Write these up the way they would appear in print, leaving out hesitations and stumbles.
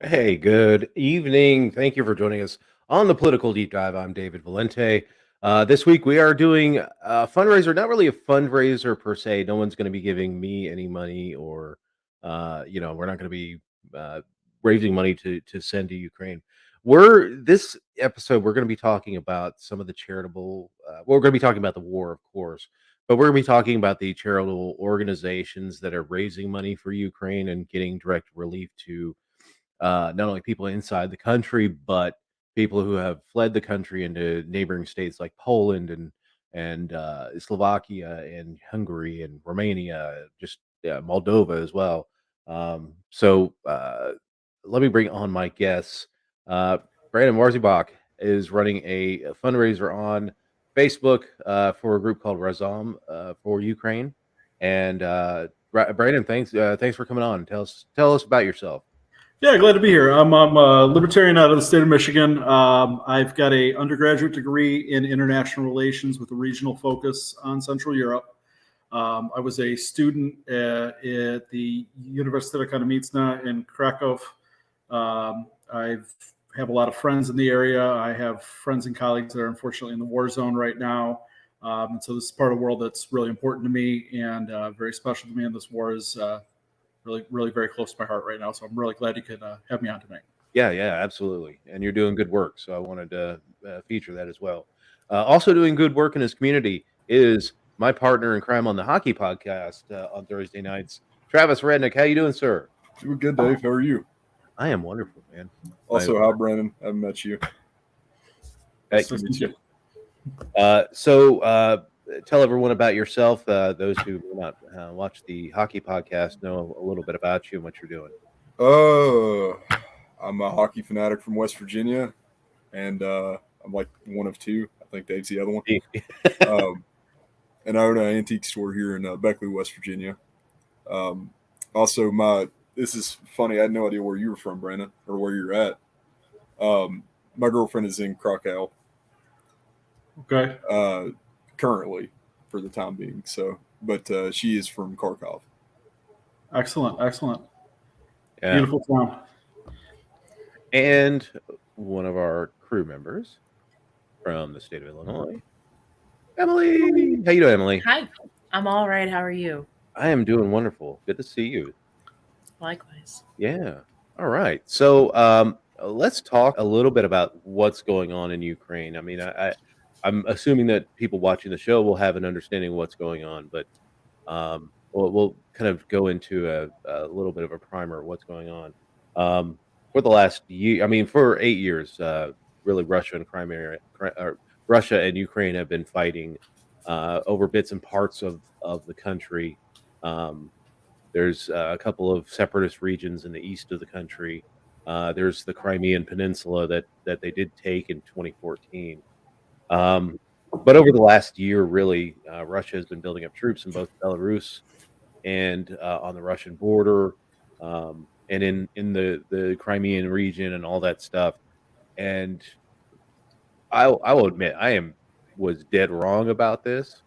Hey, good evening. Thank you for joining us on the Political Deep Dive. I'm David Valente. This week we are doing a fundraiser, not really a fundraiser per se. No one's going to be giving me any money or, we're not going to be uh, raising money to send to Ukraine. This episode, we're going to be talking about some of the charitable, we're going to be talking about the war, of course, but we're going to be talking about the charitable organizations that are raising money for Ukraine and getting direct relief to not only people inside the country, but people who have fled the country into neighboring states like Poland and Slovakia and Hungary and Romania, just Moldova as well. Let me bring on my guests. Uh, Brandon Warzybok is running a fundraiser on Facebook for a group called Razom for Ukraine. And Brandon, thanks for coming on. Tell us about yourself. Yeah, glad to be here. I'm a libertarian out of the state of Michigan. I've got a undergraduate degree in international relations with a regional focus on Central Europe. I was a student at the University Akademicna in Krakow. I have a lot of friends in the area. I have friends and colleagues that are unfortunately in the war zone right now. And so this is part of the world that's really important to me and very special to me. And this war is really very close to my heart right now. So I'm really glad you could have me on tonight. Yeah, absolutely. And you're doing good work. So I wanted to feature that as well. Also doing good work in his community is my partner in crime on the hockey podcast on Thursday nights, Travis Aurednik. How you doing, sir? Doing good, Dave. How are you? I am wonderful, man. Also, hi, Brandon. I haven't met you. Hey, tell everyone about yourself. Those who will not watch the hockey podcast know a little bit about you and what you're doing. I'm a hockey fanatic from West Virginia, and I'm like one of two. I think Dave's the other one. And I own an antique store here in Beckley, West Virginia. This is funny. I had no idea where you were from, Brandon, or where you're at. My girlfriend is in Krakow. Okay. Currently, for the time being. But she is from Kharkov. Excellent. Yeah. Beautiful town. And one of our crew members from the state of Illinois, Emily. How you doing, Emily? Hi, I'm all right. How are you? I am doing wonderful. Good to see you. Likewise. Yeah. All right. So let's talk a little bit about what's going on in Ukraine. I mean, I'm assuming that people watching the show will have an understanding of what's going on, but we'll kind of go into a little bit of a primer of what's going on. For the last year, I mean, for 8 years, really, Russia and Ukraine have been fighting over bits and parts of the country. There's a couple of separatist regions in the east of the country. There's the Crimean Peninsula that they did take in 2014. But over the last year, really, Russia has been building up troops in both Belarus and on the Russian border, and in the Crimean region and all that stuff. And I will admit, was dead wrong about this.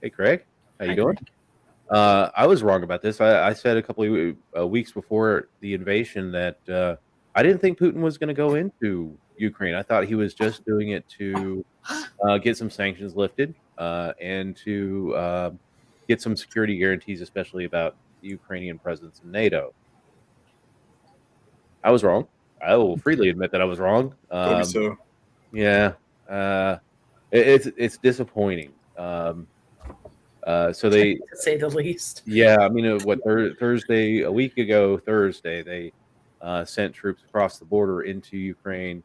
Hey, Craig, how you doing? I was wrong about this. I said a couple of weeks before the invasion that I didn't think Putin was going to go into Ukraine. I thought he was just doing it to get some sanctions lifted and to get some security guarantees, especially about the Ukrainian presence in NATO. I was wrong. I will freely admit that I was wrong. So. Yeah, it's disappointing. So they, to say the least. Yeah, I mean, a week ago Thursday, they sent troops across the border into Ukraine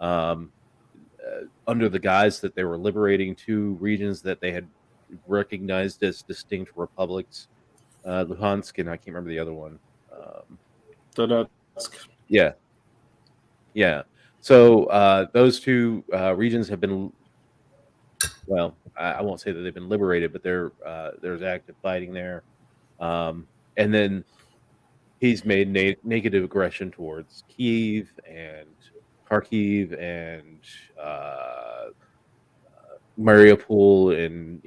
under the guise that they were liberating two regions that they had recognized as distinct republics, Luhansk, and I can't remember the other one. Donetsk. Yeah. So those two regions have been, well, I won't say that they've been liberated, but there's active fighting there. And then he's made negative aggression towards Kyiv and Kharkiv and Mariupol, and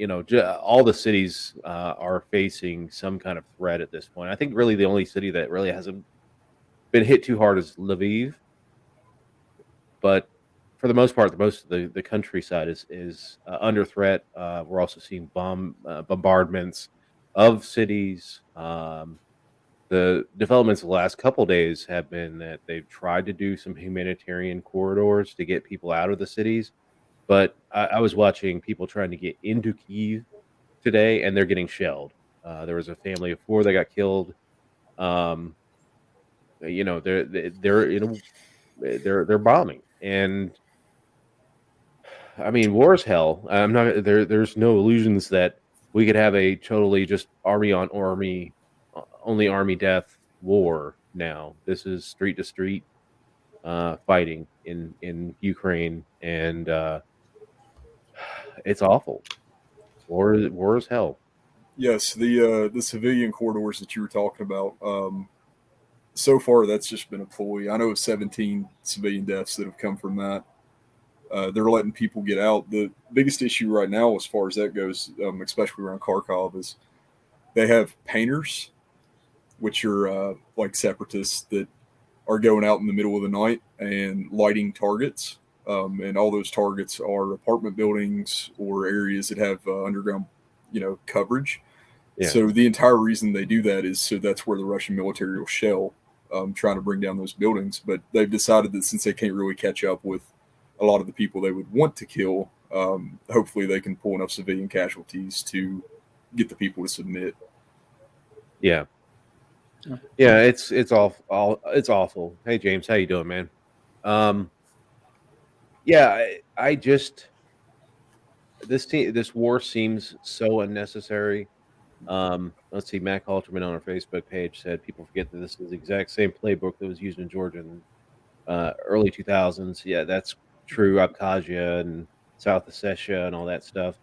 all the cities are facing some kind of threat at this point. I think really the only city that really hasn't been hit too hard as Lviv, but for the most part, most of the countryside is under threat. We're also seeing bombardments of cities. The developments of the last couple days have been that they've tried to do some humanitarian corridors to get people out of the cities, but I was watching people trying to get into Kyiv today, and they're getting shelled. There was a family of 4 that got killed. Um, they're bombing, and I mean, war is hell. I'm not there. There's no illusions that we could have a totally just army on army, only army death war. Now this is street to street fighting in Ukraine, and it's awful. War is hell. Yes, the civilian corridors that you were talking about. So far, that's just been a ploy. I know of 17 civilian deaths that have come from that. They're letting people get out. The biggest issue right now, as far as that goes, especially around Kharkov, is they have painters, which are like separatists that are going out in the middle of the night and lighting targets. And all those targets are apartment buildings or areas that have underground, coverage. Yeah. So the entire reason they do that is so that's where the Russian military will shell, trying to bring down those buildings. But they've decided that since they can't really catch up with a lot of the people they would want to kill, hopefully they can pull enough civilian casualties to get the people to submit. Yeah. Yeah, it's awful. Hey James, how you doing, man? Yeah, I just this war seems so unnecessary. Let's see, Matt Halterman on our Facebook page said people forget that this is the exact same playbook that was used in Georgia in early 2000s. Yeah, that's true. Abkhazia and South Ossetia and all that stuff.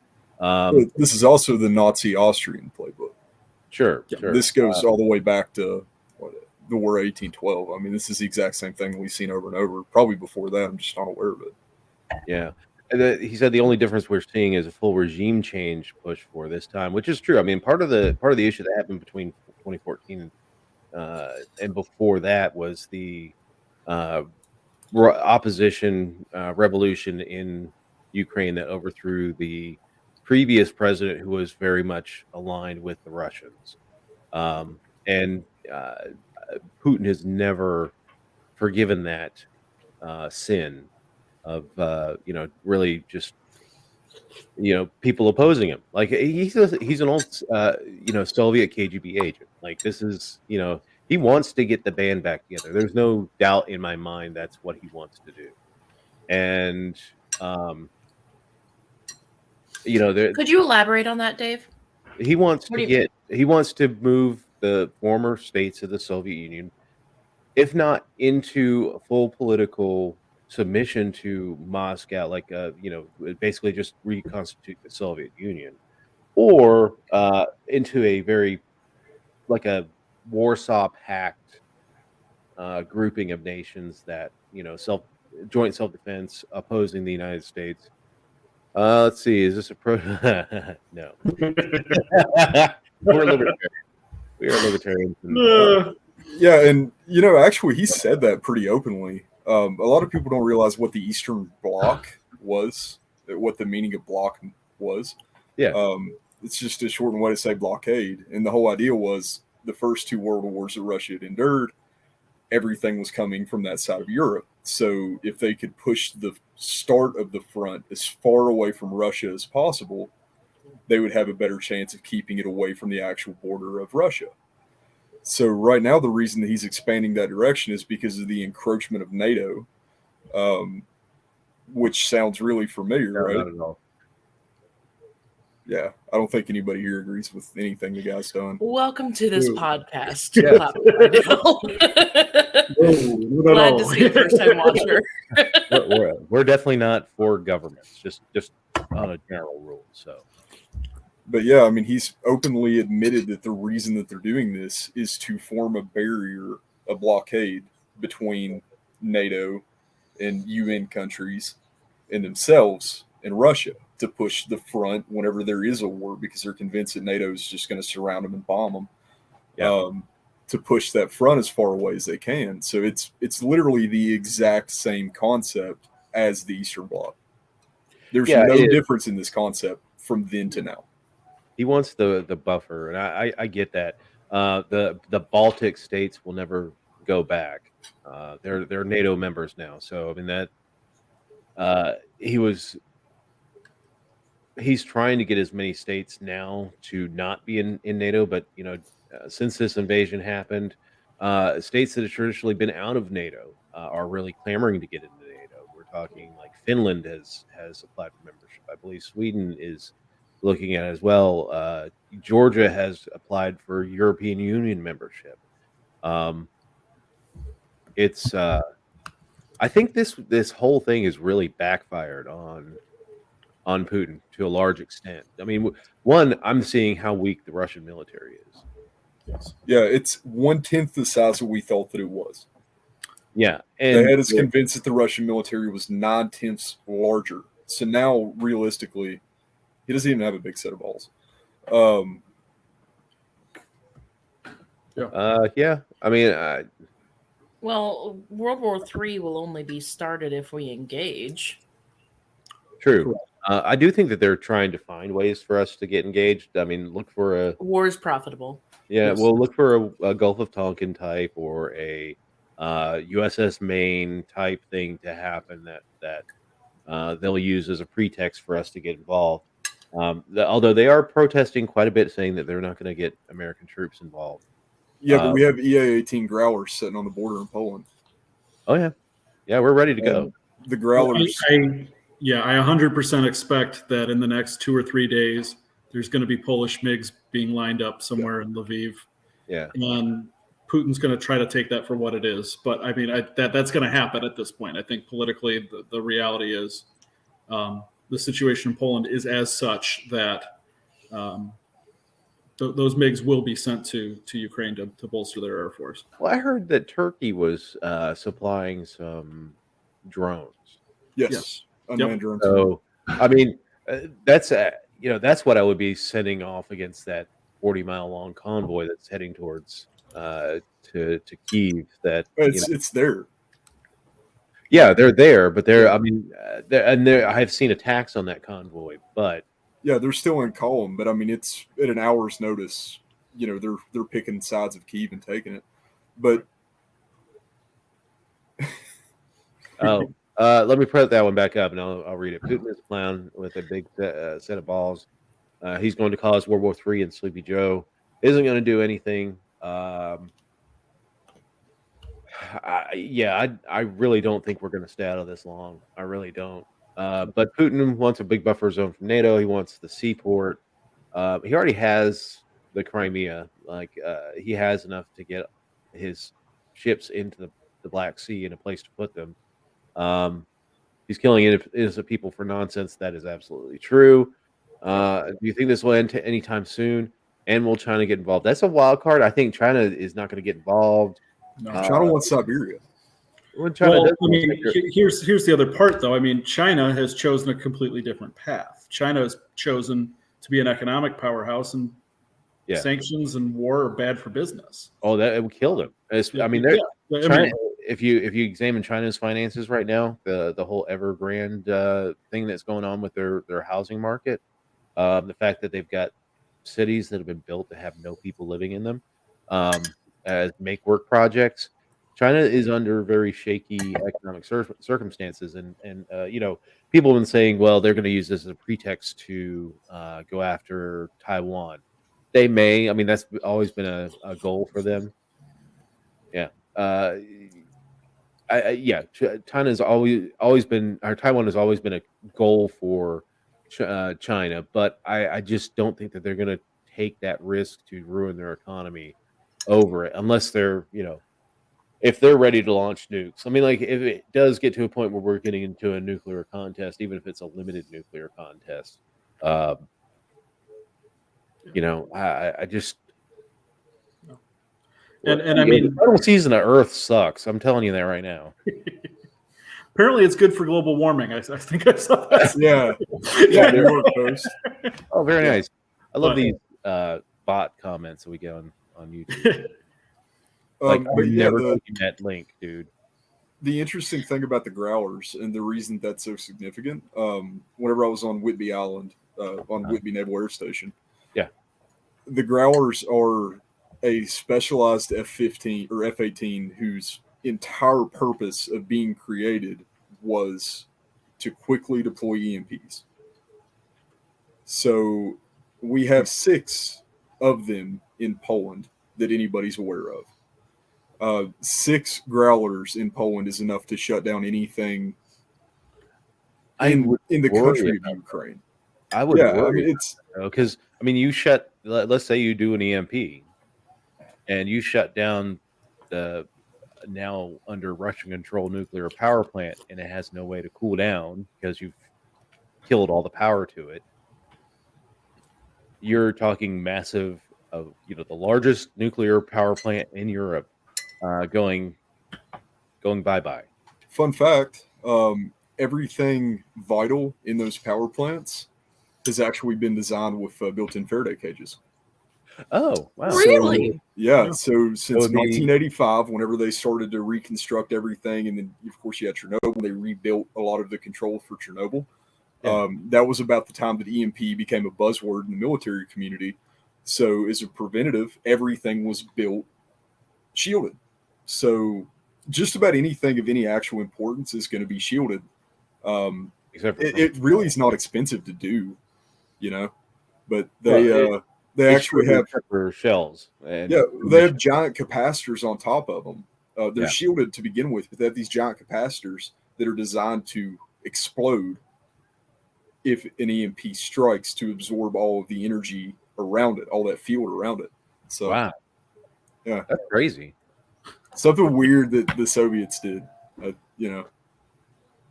This is also the Nazi Austrian playbook. Sure. This goes all the way back to the War of 1812. I mean, this is the exact same thing we've seen over and over. Probably before that, I'm just not aware of it. Yeah. And he said the only difference we're seeing is a full regime change push for this time, which is true. I mean, part of the issue that happened between 2014 and before that was the opposition revolution in Ukraine that overthrew the previous president, who was very much aligned with the Russians. And Putin has never forgiven that sin of really just people opposing him. Like he's an old Soviet KGB agent. Like this is he wants to get the band back together. There's no doubt in my mind that's what he wants to do. And Could you elaborate on that, Dave? he wants to move the former states of the Soviet Union, if not into a full political submission to Moscow, like basically just reconstitute the Soviet Union, or into a very like a Warsaw Pact grouping of nations that joint self-defense opposing the United States. Let's see, is this a no? We're libertarian. We are libertarians. Yeah, and actually, he said that pretty openly. A lot of people don't realize what the Eastern Bloc was, what the meaning of bloc was. Yeah. It's just a shortened way to say blockade. And the whole idea was the first 2 world wars that Russia had endured, everything was coming from that side of Europe. So if they could push the start of the front as far away from Russia as possible, they would have a better chance of keeping it away from the actual border of Russia. So right now, the reason that he's expanding that direction is because of the encroachment of NATO, which sounds really familiar, No, right? not at all. Yeah, I don't think anybody here agrees with anything the guy's done. Welcome to this podcast. Yeah. Glad to see a first-time watcher. We're definitely not for governments, just on a general rule. So, But yeah, I mean, he's openly admitted that the reason that they're doing this is to form a barrier, a blockade between NATO and UN countries and themselves and Russia to push the front whenever there is a war, because they're convinced that NATO is just going to surround them and bomb them. Yeah. to push that front as far away as they can. So it's literally the exact same concept as the Eastern Bloc. There's no difference in this concept from then to now. He wants the buffer, and I get that. The Baltic states will never go back. They're NATO members now, so I mean that he's trying to get as many states now to not be in NATO, but since this invasion happened, states that have traditionally been out of NATO are really clamoring to get into NATO. We're talking like Finland has applied for membership. I believe Sweden is looking at it as well. Georgia has applied for European Union membership. I think this whole thing is really backfired on Putin to a large extent. I mean, one, I'm seeing how weak the Russian military is. Yes. Yeah, it's 1/10 the size that we thought that it was. Yeah, and they had us convinced that the Russian military was 9/10 larger. So now, realistically, he doesn't even have a big set of balls. Yeah. I mean, well, World War III will only be started if we engage. True. I do think that they're trying to find ways for us to get engaged. I mean, look for war is profitable. Yeah, yes. We'll look for a Gulf of Tonkin type or a USS Maine type thing to happen that they'll use as a pretext for us to get involved. Although they are protesting quite a bit, saying that they're not going to get American troops involved. Yeah, but we have EA-18 Growlers sitting on the border in Poland. Oh yeah, we're ready to go. The Growlers. I 100% expect that in the next 2 or 3 days, there's going to be Polish MiGs being lined up somewhere in Lviv. Yeah. And Putin's going to try to take that for what it is. But I mean, that's going to happen at this point. I think politically, the reality is the situation in Poland is as such that those MiGs will be sent to Ukraine to bolster their air force. Well, I heard that Turkey was supplying some drones. Yes. Unmanned drones. So, I mean, that's what I would be sending off against that 40-mile long convoy that's heading towards to Kyiv. That it's there. Yeah, they're there, but they're. I mean, I've seen attacks on that convoy, but yeah, they're still in column. But I mean, it's at an hour's notice. They're picking sides of Kyiv and taking it. But let me put that one back up, and I'll read it. Putin is a clown with a big set of balls. He's going to cause World War III, and Sleepy Joe isn't going to do anything. I really don't think we're going to stay out of this long. I really don't. But Putin wants a big buffer zone from NATO. He wants the seaport. He already has the Crimea. He has enough to get his ships into the Black Sea and a place to put them. He's killing innocent people for nonsense. That is absolutely true. Do you think this will end anytime soon? And will China get involved? That's a wild card. I think China is not going to get involved. No, China wants Siberia. Here's the other part, though. I mean, China has chosen a completely different path. China has chosen to be an economic powerhouse, and sanctions and war are bad for business. Oh, that would kill them. China, if you examine China's finances right now, the whole Evergrande thing that's going on with their housing market, the fact that they've got cities that have been built to have no people living in them as make work projects. China is under very shaky economic circumstances, and people have been saying, well, they're going to use this as a pretext to go after Taiwan. They may. I mean, that's always been a goal for them. Yeah. China's always been, or Taiwan has always been a goal for China, but I just don't think that they're going to take that risk to ruin their economy over it, unless they're, if they're ready to launch nukes. I mean, like, if it does get to a point where we're getting into a nuclear contest, even if it's a limited nuclear contest, I just. And I mean, the final season of Earth sucks. I'm telling you that right now. Apparently, it's good for global warming. I think I saw that. Yeah, New York Post. Oh, very nice. I love these bot comments that we get on YouTube. Like, But I'm yeah, never making that link, dude. the interesting thing about the growlers and the reason that's so significant, whenever I was on Whitby Island, on Whitby Naval Air Station, Yeah. the growlers are a specialized F-15 or F-18 whose entire purpose of being created was to quickly deploy EMPs. So we have 6 of them in Poland that anybody's aware of. 6 growlers in Poland is enough to shut down anything in the country of Ukraine. I would Yeah, I worry mean it's because let's say you do an EMP and you shut down the now under Russian control nuclear power plant and it has no way to cool down because you've killed all the power to it. You're talking massive the largest nuclear power plant in Europe going bye-bye. fun fact. Everything vital in those power plants has actually been designed with built-in Faraday cages. Oh, wow. Really? So, yeah. So since would be- 1985, whenever they started to reconstruct everything, and then of course you had Chernobyl, they rebuilt a lot of the control for Chernobyl. Yeah. That was about the time that EMP became a buzzword in the military community. So as a preventative, everything was built shielded. So just about anything of any actual importance is going to be shielded. Except for It really is not expensive to do, but they actually have for shells. And they have giant capacitors on top of them. They're Yeah. shielded to begin with, but they have these giant capacitors that are designed to explode if an EMP strikes to absorb all of the energy around it, all that field around it. So wow. Yeah. That's crazy. Something weird that the Soviets did,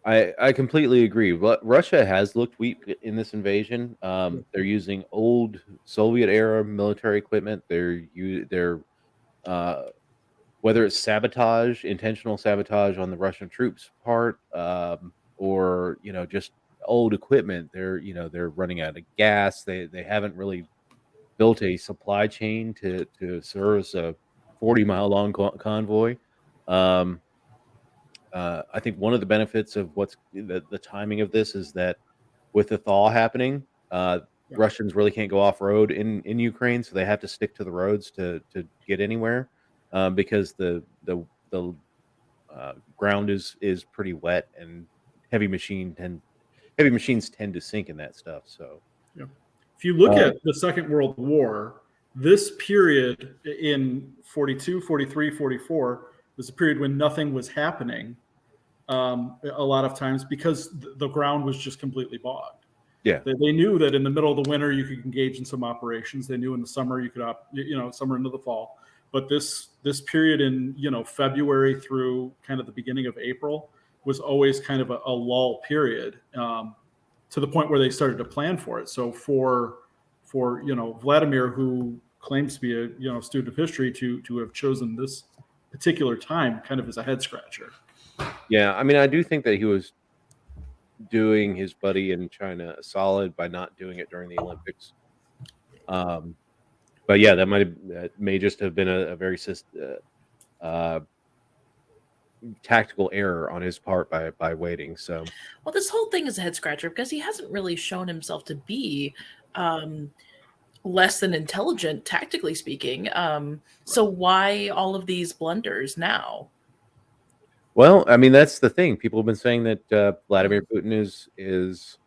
I completely agree. But Russia has looked weak in this invasion. They're using old Soviet era military equipment. They're whether it's sabotage, intentional sabotage on the Russian troops' part, or just old equipment. They're running out of gas. They haven't really built a supply chain to service a 40-mile long convoy. I think one of the benefits of what's the timing of this is that with the thaw happening, Russians really can't go off road in Ukraine, so they have to stick to the roads to get anywhere because the ground is pretty wet and heavy machines tend to sink in that stuff. So if you look at the Second World War, this period in 42, 43, 44 was a period when nothing was happening a lot of times because the ground was just completely bogged. Yeah. They knew that in the middle of the winter you could engage in some operations. They knew in the summer you could summer into the fall. But this period in February through kind of the beginning of April was always kind of a lull period, to the point where they started to plan for it. So for Vladimir, who claims to be a student of history, to have chosen this particular time kind of as a head scratcher. yeah, I mean, I do think that he was doing his buddy in China a solid by not doing it during the Olympics. But yeah, that may just have been a very tactical error on his part by waiting. So, well, this whole thing is a head scratcher because he hasn't really shown himself to be less than intelligent, tactically speaking. So why all of these blunders now? well, I mean, that's the thing. People have been saying that Vladimir Putin is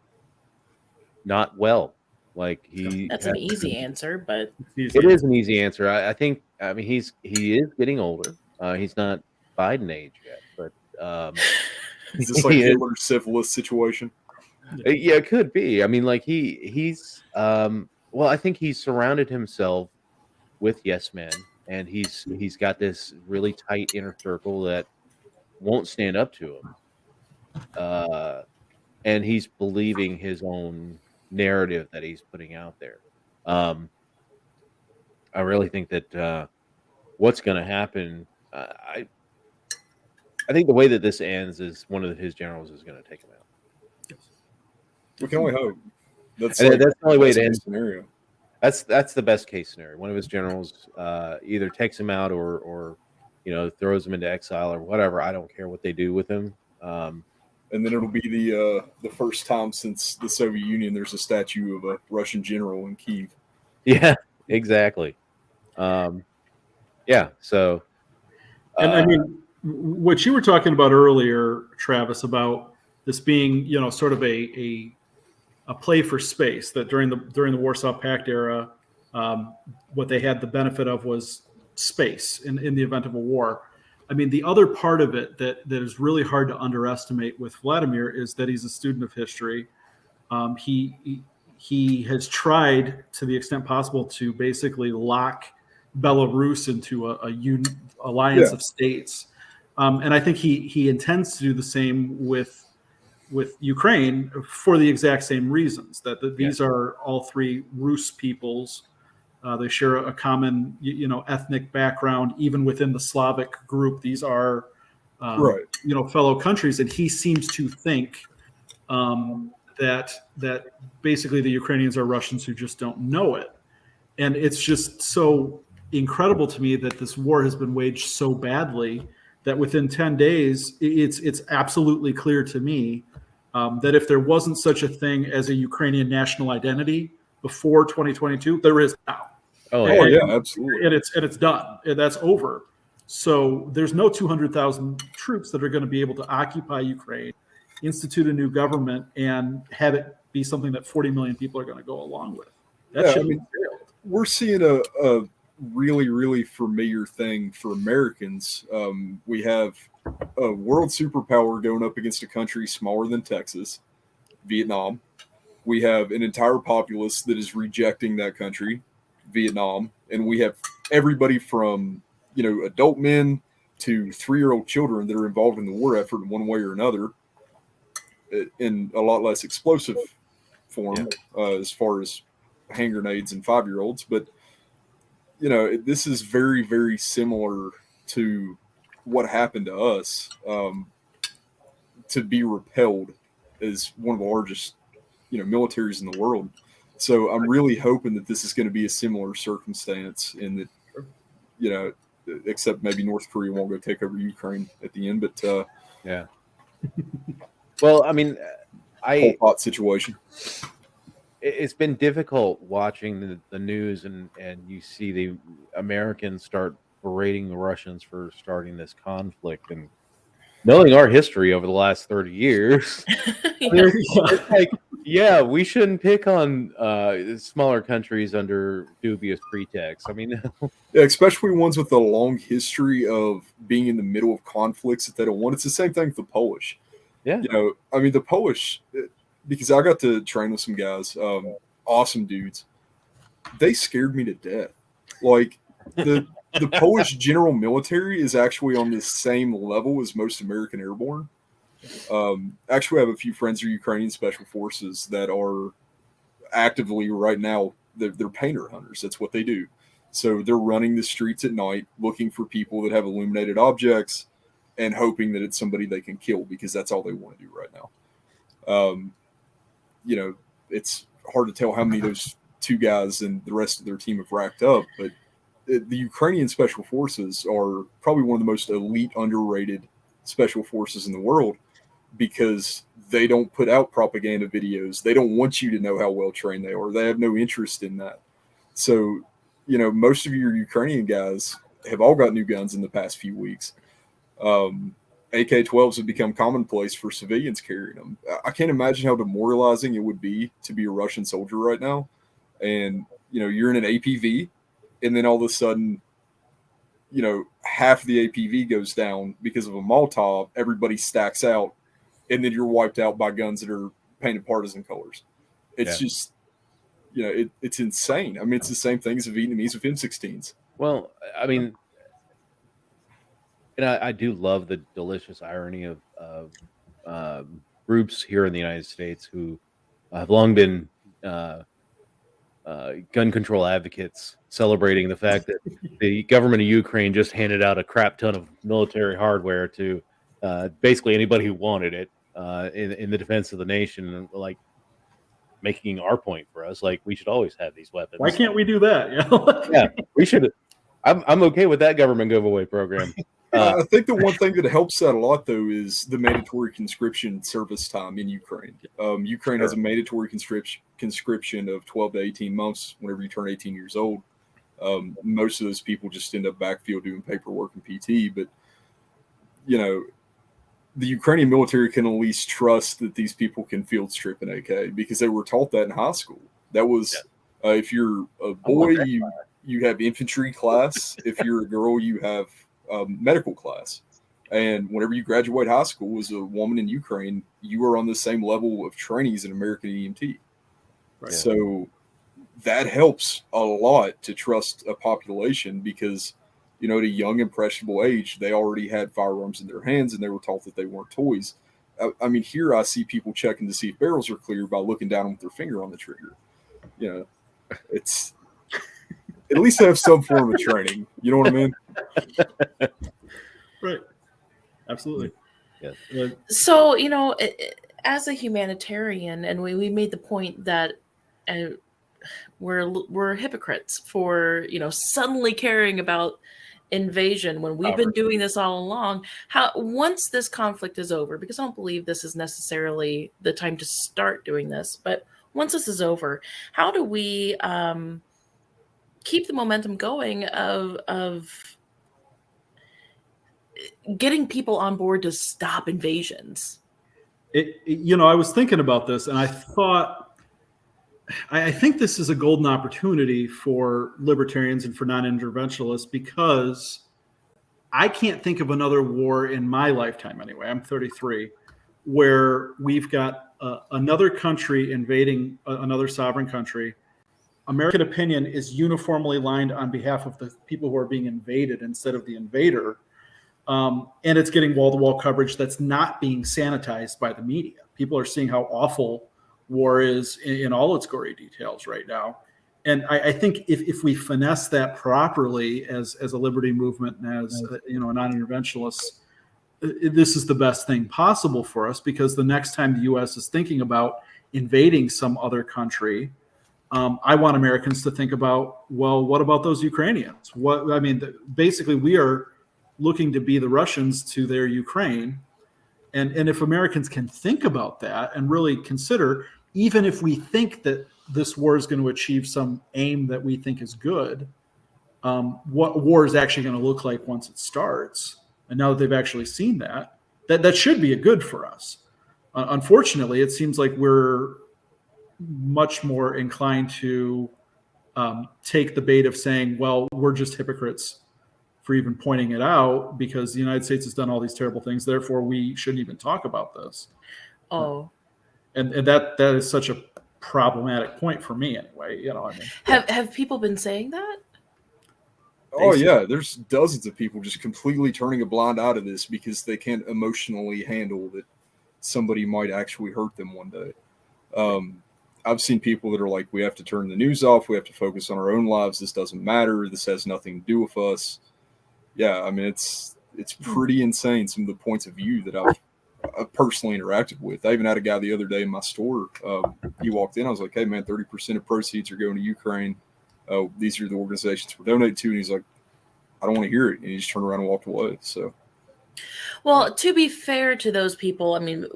not well. Like That's an easy answer, but it is an easy answer. I think. I mean, he is getting older. He's not Biden age yet, but is this like Hitler's syphilis situation? Yeah, it could be. I mean, like he's well, I think he's surrounded himself with yes men, and he's got this really tight inner circle that won't stand up to him, and he's believing his own narrative that he's putting out there. I really think that what's going to happen. I think the way that this ends is one of his generals is going to take him out. We can only hope. That's the only way to end scenario. That's the best case scenario. One of his generals either takes him out or throws him into exile or whatever. I don't care what they do with him. And then it'll be the first time since the Soviet Union there's a statue of a Russian general in Kyiv. Yeah, exactly. Yeah. So, And I mean, what you were talking about earlier, Travis, about this being, sort of a play for space, that during the Warsaw Pact era, what they had the benefit of was space in the event of a war. I mean, the other part of it that is really hard to underestimate with Vladimir is that he's a student of history. He has tried to the extent possible to basically lock Belarus into a alliance of states, and I think he intends to do the same with Ukraine for the exact same reasons. That these are all three Rus peoples. They share a common, ethnic background. Even within the Slavic group, these are, fellow countries. And he seems to think that basically the Ukrainians are Russians who just don't know it. And it's just so incredible to me that this war has been waged so badly that within 10 days, it's absolutely clear to me that if there wasn't such a thing as a Ukrainian national identity before 2022, there is now. Oh yeah, absolutely. And it's done. That's over. So there's no 200,000 troops that are going to be able to occupy Ukraine, institute a new government, and have it be something that 40 million people are going to go along with. We're seeing a really, really familiar thing for Americans. We have a world superpower going up against a country smaller than Texas, Vietnam. We have an entire populace that is rejecting that country, Vietnam, and we have everybody from adult men to 3-year-old children that are involved in the war effort in one way or another, in a lot less explosive form as far as hand grenades and 5-year-olds. But this is very, very similar to what happened to us. To be repelled as one of the largest militaries in the world. So I'm really hoping that this is going to be a similar circumstance, in that, except maybe North Korea won't go take over Ukraine at the end. But yeah. Well, I mean, whole pot situation. It's been difficult watching the news, and you see the Americans start berating the Russians for starting this conflict, and knowing our history over the last 30 years, it's like, we shouldn't pick on smaller countries under dubious pretexts. I mean, especially ones with a long history of being in the middle of conflicts that they don't want. It's the same thing with the Polish. Yeah. The Polish, because I got to train with some guys, awesome dudes. They scared me to death. Like the Polish general military is actually on the same level as most American airborne. Actually, I have a few friends who are Ukrainian special forces that are actively right now, they're painter hunters. That's what they do. So they're running the streets at night, looking for people that have illuminated objects and hoping that it's somebody they can kill, because that's all they want to do right now. It's hard to tell how many of those two guys and the rest of their team have racked up, but the Ukrainian special forces are probably one of the most elite, underrated special forces in the world, because they don't put out propaganda videos. They don't want you to know how well trained they are. They have no interest in that. So, most of your Ukrainian guys have all got new guns in the past few weeks. AK-12s have become commonplace for civilians carrying them. I can't imagine how demoralizing it would be to be a Russian soldier right now. And, you're in an APV, and then all of a sudden, half the APV goes down because of a Molotov. Everybody stacks out, and then you're wiped out by guns that are painted partisan colors. It's just, it's insane. I mean, it's the same thing as the Vietnamese with M16s. Well, I mean, and I do love the delicious irony of groups here in the United States who have long been gun control advocates, celebrating the fact that the government of Ukraine just handed out a crap ton of military hardware to basically anybody who wanted it in the defense of the nation, and like making our point for us, like we should always have these weapons. Why can't we do that? Yeah, we should. I'm okay with that government giveaway program. I think the one thing that helps that a lot, though, is the mandatory conscription service time in Ukraine. Ukraine has a mandatory conscription of 12 to 18 months whenever you turn 18 years old. Most of those people just end up backfield doing paperwork and PT. But, the Ukrainian military can at least trust that these people can field strip an AK because they were taught that in high school. That was, if you're a boy, you have infantry class. If you're a girl, you have medical class. And whenever you graduate high school as a woman in Ukraine, you are on the same level of training as an American EMT. Right. So that helps a lot to trust a population because, at a young, impressionable age, they already had firearms in their hands and they were taught that they weren't toys. I mean, here I see people checking to see if barrels are clear by looking down with their finger on the trigger. It's at least have some form of training. You know what I mean? Right. Absolutely. Yeah. So, as a humanitarian, and we made the point that we're hypocrites for, suddenly caring about invasion when we've been doing this all along. Once this conflict is over, because I don't believe this is necessarily the time to start doing this, but once this is over, how do we keep the momentum going of getting people on board to stop invasions? I was thinking about this and I thought, I think this is a golden opportunity for libertarians and for non-interventionalists because I can't think of another war in my lifetime anyway. I'm 33, where we've got another country invading another sovereign country. American opinion is uniformly lined on behalf of the people who are being invaded instead of the invader. And it's getting wall-to-wall coverage that's not being sanitized by the media. People are seeing how awful war is in all its gory details right now. And I think if we finesse that properly as a liberty movement and as non-interventionists, this is the best thing possible for us because the next time the U.S. is thinking about invading some other country, I want Americans to think about, well, what about those Ukrainians? Basically, we are looking to be the Russians to their Ukraine. And if Americans can think about that and really consider, even if we think that this war is going to achieve some aim that we think is good, what war is actually going to look like once it starts. And now that they've actually seen that should be a good for us. Unfortunately, it seems like we're much more inclined to take the bait of saying, well, we're just hypocrites for even pointing it out because the United States has done all these terrible things. Therefore, we shouldn't even talk about this. Oh. And that is such a problematic point for me anyway. Have people been saying that? Oh yeah, there's dozens of people just completely turning a blind eye to this because they can't emotionally handle that somebody might actually hurt them one day. I've seen people that are like, we have to turn the news off. We have to focus on our own lives. This doesn't matter. This has nothing to do with us. Yeah, I mean, it's pretty insane, some of the points of view that I've personally interacted with. I even had a guy the other day in my store. He walked in. I was like, hey, man, 30% of proceeds are going to Ukraine. These are the organizations we're donating to. And he's like, I don't want to hear it. And he just turned around and walked away. So, well, to be fair to those people, I mean,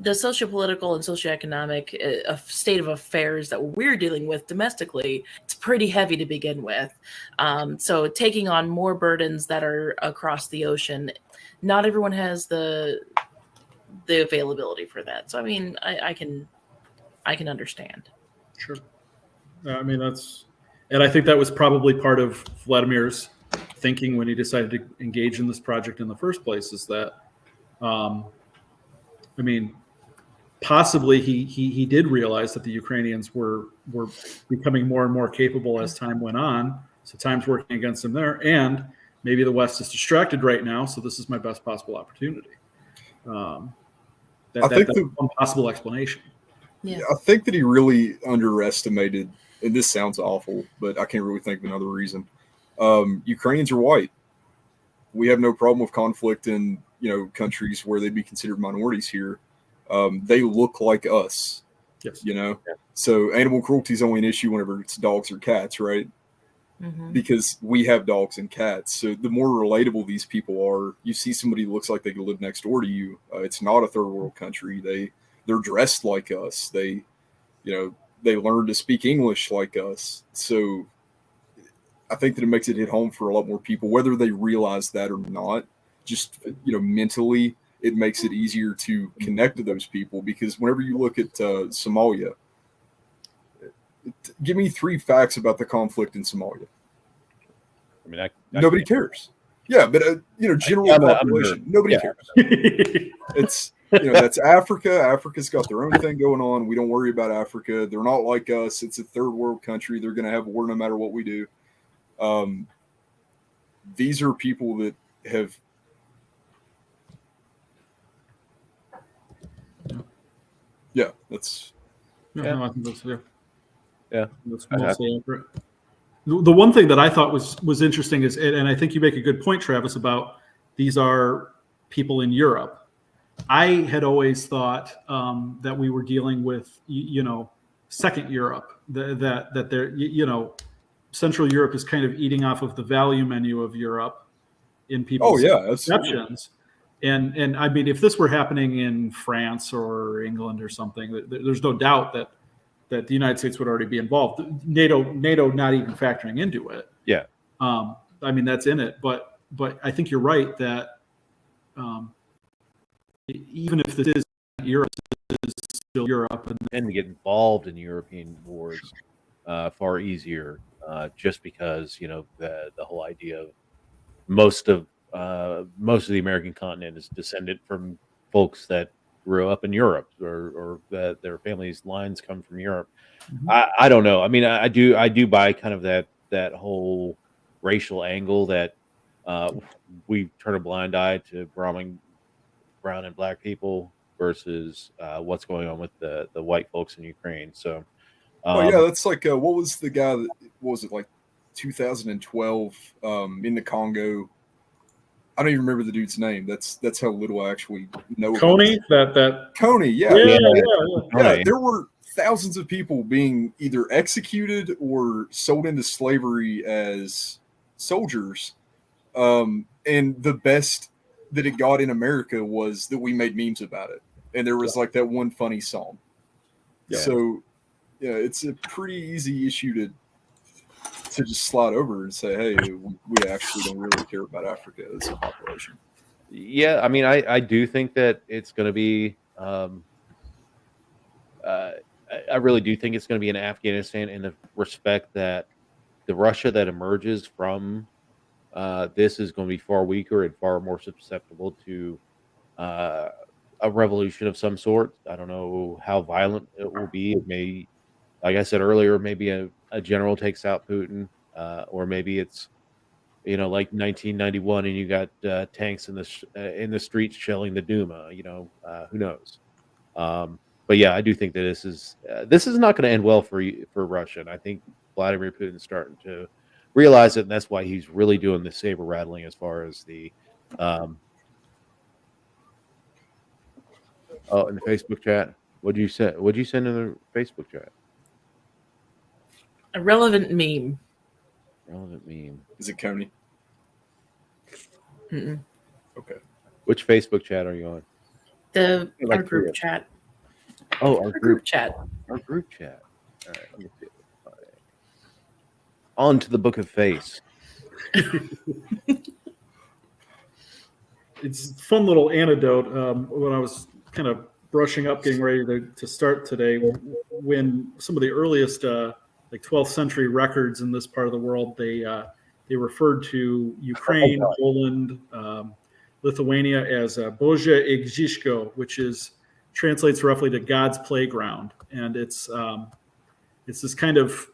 the sociopolitical and socioeconomic state of affairs that we're dealing with domestically, it's pretty heavy to begin with. So taking on more burdens that are across the ocean, not everyone has the availability for that. So, I mean, I can understand. Sure. I mean, and I think that was probably part of Vladimir's thinking when he decided to engage in this project in the first place is that, possibly he did realize that the Ukrainians were becoming more and more capable as time went on. So time's working against them there. And maybe the West is distracted right now. So this is my best possible opportunity. That's one possible explanation. Yeah. I think that he really underestimated, and this sounds awful, but I can't really think of another reason. Ukrainians are white. We have no problem with conflict in, countries where they'd be considered minorities here. They look like us, yes. So animal cruelty is only an issue whenever it's dogs or cats, right? because we have dogs and cats. So the more relatable these people are, you see somebody who looks like they could live next door to you. It's not a third world country. They're dressed like us. They learn to speak English like us. So I think that it makes it hit home for a lot more people, whether they realize that or not. Just, mentally, it makes it easier to connect to those people, because whenever you look at Somalia, give me 3 facts about the conflict in Somalia. I mean, nobody cares. Yeah, but general population, nobody cares. It's that's Africa. Africa's got their own thing going on. We don't worry about Africa. They're not like us. It's a third world country. They're going to have war no matter what we do. These are people that have. Yeah, that's. Yeah. No, I think that's that's I mostly accurate. The one thing that I thought was interesting is, and I think you make a good point, Travis, about these are people in Europe. I had always thought that we were dealing with, second Europe, that they're, Central Europe is kind of eating off of the value menu of Europe in people's perceptions. And I mean, if this were happening in France or England or something, there's no doubt that the United States would already be involved. NATO not even factoring into it. Yeah. I mean, that's in it. But I think you're right that even if this is Europe, it is still Europe. And to get involved in European wars far easier, just because, the whole idea of most of the American continent is descended from folks that grew up in Europe, or that their families' lines come from Europe. Mm-hmm. I don't know. I mean, I do buy kind of that whole racial angle that we turn a blind eye to brown and black people versus what's going on with the white folks in Ukraine. So, that's like what was the guy that, what was it, like 2012 in the Congo? I don't even remember the dude's name. That's how little I actually know. Coney, that Coney, yeah. There were thousands of people being either executed or sold into slavery as soldiers. And the best that it got in America was that we made memes about it, and there was like that one funny song. Yeah. So, it's a pretty easy issue to just slide over and say, hey, we actually don't really care about Africa as a population. Yeah, I mean, I do think that it's going to be, I really do think it's going to be in Afghanistan, in the respect that the Russia that emerges from this is going to be far weaker and far more susceptible to a revolution of some sort. I don't know how violent it will be. It may, like I said earlier, maybe a general takes out Putin, or maybe it's, like 1991, and you got tanks in the streets shelling the Duma. Who knows? But yeah, I do think that this is not going to end well for Russia. And I think Vladimir Putin's starting to realize it, and that's why he's really doing the saber rattling as far as the. In the Facebook chat, what'd you say? What'd you send in the Facebook chat? A relevant meme. Is it Coney? Mm-mm. Okay. Which Facebook chat are you on? Our group chat. Oh, our group chat. Our group chat. All right. Let me see. On to the Book of Face. It's a fun little anecdote. When I was kind of brushing up, getting ready to start today, when some of the earliest like 12th century records in this part of the world, they referred to Ukraine, Poland, Lithuania as Boże Igrzishko, which translates roughly to God's playground. And it's this kind of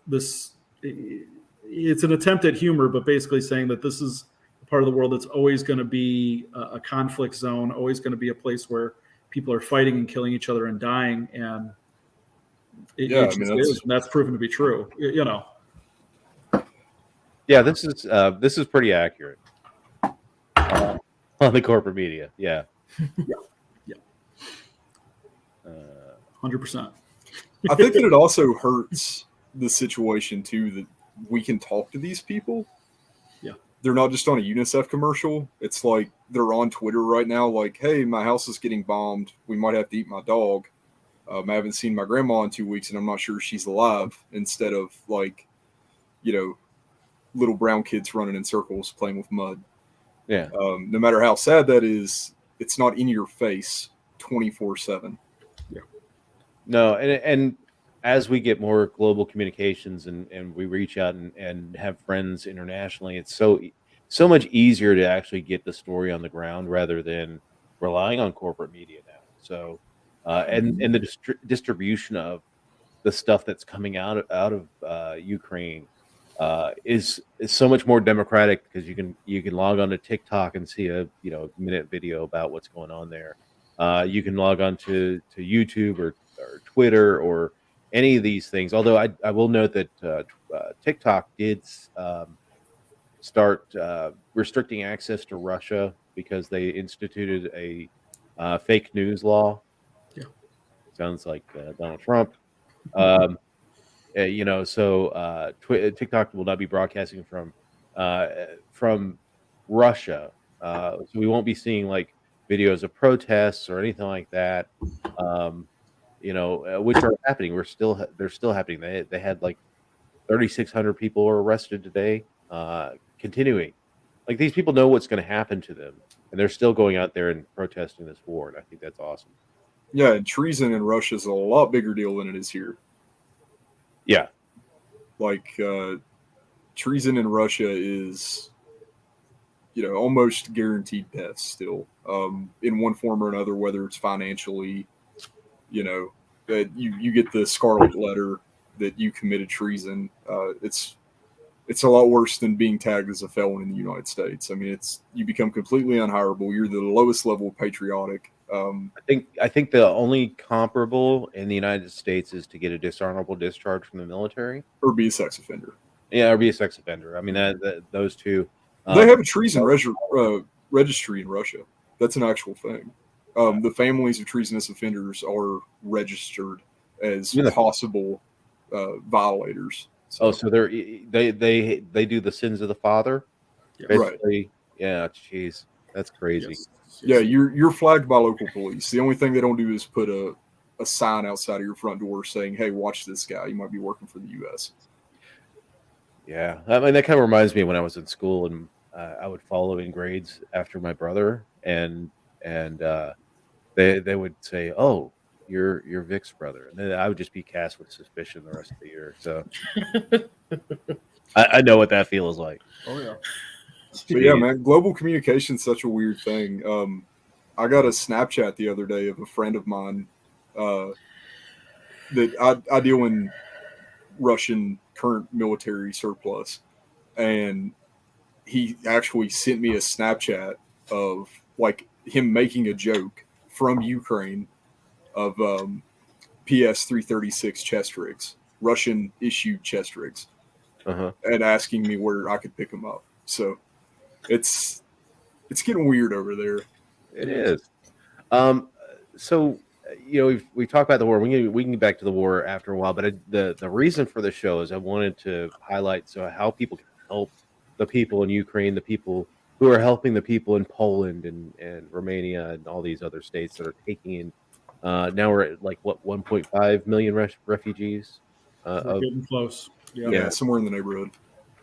it's an attempt at humor, but basically saying that this is a part of the world that's always going to be a conflict zone, always going to be a place where people are fighting and killing each other and dying. And that's proven to be true. Yeah, this is pretty accurate on the corporate media. Yeah. Yeah. 100%. I think that it also hurts the situation too, that we can talk to these people. Yeah. They're not just on a UNICEF commercial. It's like they're on Twitter right now, like, hey, my house is getting bombed. We might have to eat my dog. I haven't seen my grandma in 2 weeks, and I'm not sure she's alive, instead of, like, little brown kids running in circles playing with mud. Yeah. No matter how sad that is, it's not in your face 24/7. Yeah. No, and as we get more global communications and we reach out and have friends internationally, it's so much easier to actually get the story on the ground rather than relying on corporate media now. So, and the distribution of the stuff that's coming out of Ukraine is so much more democratic, because you can log on to TikTok and see a minute video about what's going on there. You can log on to YouTube or Twitter or any of these things. Although I will note that TikTok did start restricting access to Russia because they instituted a fake news law. Yeah. Sounds like Donald Trump. So TikTok will not be broadcasting from Russia. So we won't be seeing like videos of protests or anything like that. Which are happening. They're still happening. They had like 3,600 people were arrested today. Continuing, like, these people know what's going to happen to them, and they're still going out there and protesting this war. And I think that's awesome. Yeah, and treason in Russia is a lot bigger deal than it is here. Yeah. Like, treason in Russia is, almost guaranteed death still, in one form or another, whether it's financially, that you get the scarlet letter that you committed treason. It's a lot worse than being tagged as a felon in the United States. I mean, you become completely unhireable. You're the lowest level of patriotic. I think the only comparable in the United States is to get a dishonorable discharge from the military, or be a sex offender. Yeah, or be a sex offender. I mean, those two. They have a treason registry in Russia. That's an actual thing. The families of treasonous offenders are registered as possible violators. So they do the sins of the father, basically. Right. Yeah, jeez, that's crazy. Yes. Yeah, you're flagged by local police. The only thing they don't do is put a sign outside of your front door saying, "Hey, watch this guy. You might be working for the U.S." Yeah, I mean, that kind of reminds me of when I was in school and I would follow in grades after my brother, and they would say, "Oh, you're Vic's brother," and then I would just be cast with suspicion the rest of the year. So I know what that feels like. Oh yeah. But yeah, man, global communication is such a weird thing. I got a Snapchat the other day of a friend of mine that I deal in Russian current military surplus, and he actually sent me a Snapchat of like him making a joke from Ukraine of PS 336 chest rigs, Russian issued chest rigs, and asking me where I could pick them up. So it's getting weird over there. It is. So we talked about the war. We can get back to the war after a while, but the reason for the show is I wanted to highlight how people can help the people in Ukraine, the people who are helping the people in Poland and Romania and all these other states that are taking in. Now we're at like 1.5 million refugees. We're getting close. Yeah, somewhere in the neighborhood.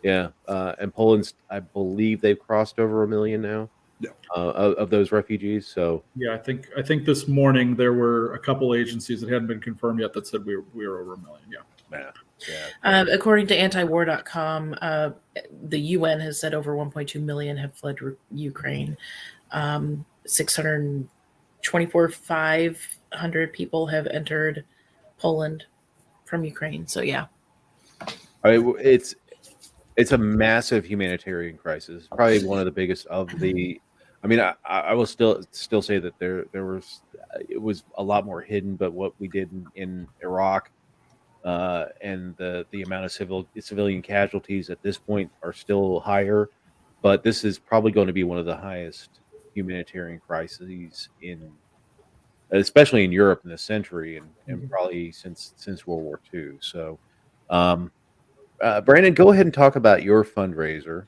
Yeah, and Poland's, I believe they've crossed over 1 million now. Yeah, of those refugees. So yeah, I think this morning there were a couple agencies that hadn't been confirmed yet that said we were over 1 million. Yeah. According to antiwar.com, the UN has said over 1.2 million have fled Ukraine. 500 people have entered Poland from Ukraine. So yeah, it's a massive humanitarian crisis. Probably one of the biggest of the. I mean, I will still say that it was a lot more hidden, but what we did in Iraq and the amount of civilian casualties at this point are still higher. But this is probably going to be one of the highest humanitarian crises especially in Europe in this century, and probably since World War II. So, Brandon, go ahead and talk about your fundraiser.